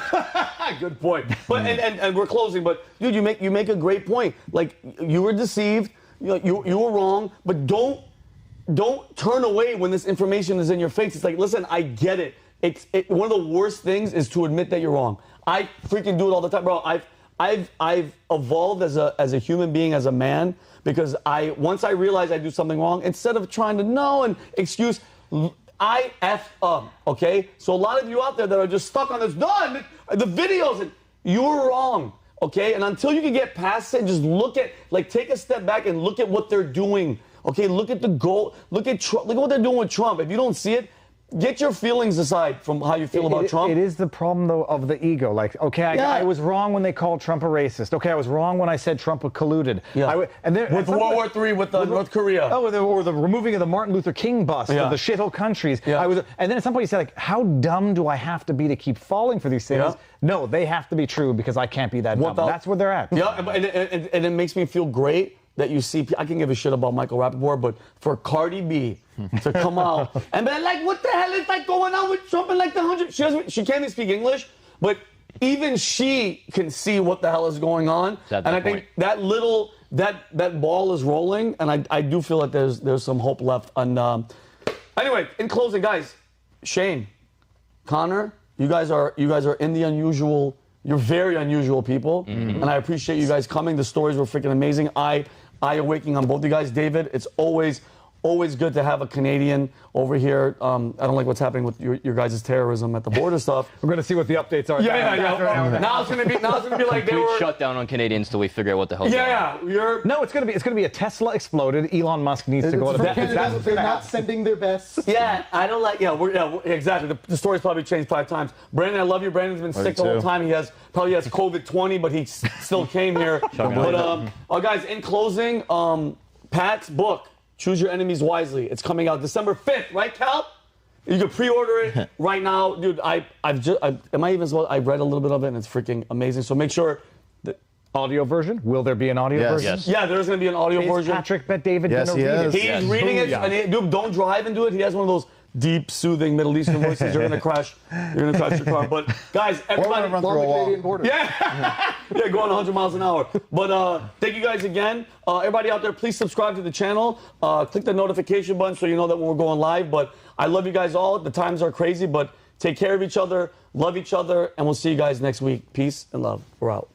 good point. But and we're closing. But dude, you make a great point. Like you were deceived. You were wrong. But don't turn away when this information is in your face. It's like, listen, I get it. One of the worst things is to admit that you're wrong. I freaking do it all the time, bro. I've evolved as a human being, as a man, because once I realize I do something wrong, instead of trying to know and excuse, I F up, okay? So a lot of you out there that are just stuck on this, the videos, and you're wrong, okay? And until you can get past it, just take a step back and look at what they're doing, okay? Look at the goal, look at Trump, look at what they're doing with Trump. If you don't see it, get your feelings aside from how you feel about Trump. It is the problem, though, of the ego. Like, okay, I was wrong when they called Trump a racist. Okay, I was wrong when I said Trump colluded. Yeah. With World War III, with North Korea. Oh, or the removing of the Martin Luther King bust of the shithole countries. Yeah. And then at some point you say, like, how dumb do I have to be to keep falling for these things? Yeah. No, they have to be true because I can't be that dumb. That's where they're at. Yeah, and it makes me feel great that you see, I can give a shit about Michael Rappaport, but for Cardi B to come out and be like, what the hell is like going on with Trump and like the 100? She can't even speak English, but even she can see what the hell is going on. And I think that ball is rolling, and I do feel like there's some hope left. And anyway, in closing, guys, Shane, Connor, you guys are in the unusual. You're very unusual people, and I appreciate you guys coming. The stories were freaking amazing. I awakening on both you guys. David, it's always good to have a Canadian over here. I don't like what's happening with your guys' terrorism at the border stuff. We're going to see what the updates are. Yeah. Now it's going to be like they were shut down on Canadians till we figure out what the hell. No, it's going to be a Tesla exploded. Elon Musk needs to go to that. They're not sending their best. Yeah, I don't like. Exactly. The story's probably changed 5 times. Brandon, I love you. Brandon's been sick the whole time. He probably has COVID-20, but he still came here. But guys, in closing, Pat's book, Choose Your Enemies Wisely. It's coming out December 5th, right, Cal? You can pre-order it right now, dude. I read a little bit of it, and it's freaking amazing. So make sure. Audio version? Will there be an audio version? Yes. Yeah, there's going to be an audio version. Patrick bet David Yes, going to read it. He's reading it. And dude, don't drive and do it. He has one of those deep, soothing Middle Eastern voices. You're going to crash. You're going to crash your car. But guys, everybody, run through a Canadian border. Yeah, going 100 miles an hour. But thank you guys again. Everybody out there, please subscribe to the channel. Click the notification button so you know that when we're going live. But I love you guys all. The times are crazy, but take care of each other, love each other, and we'll see you guys next week. Peace and love. We're out.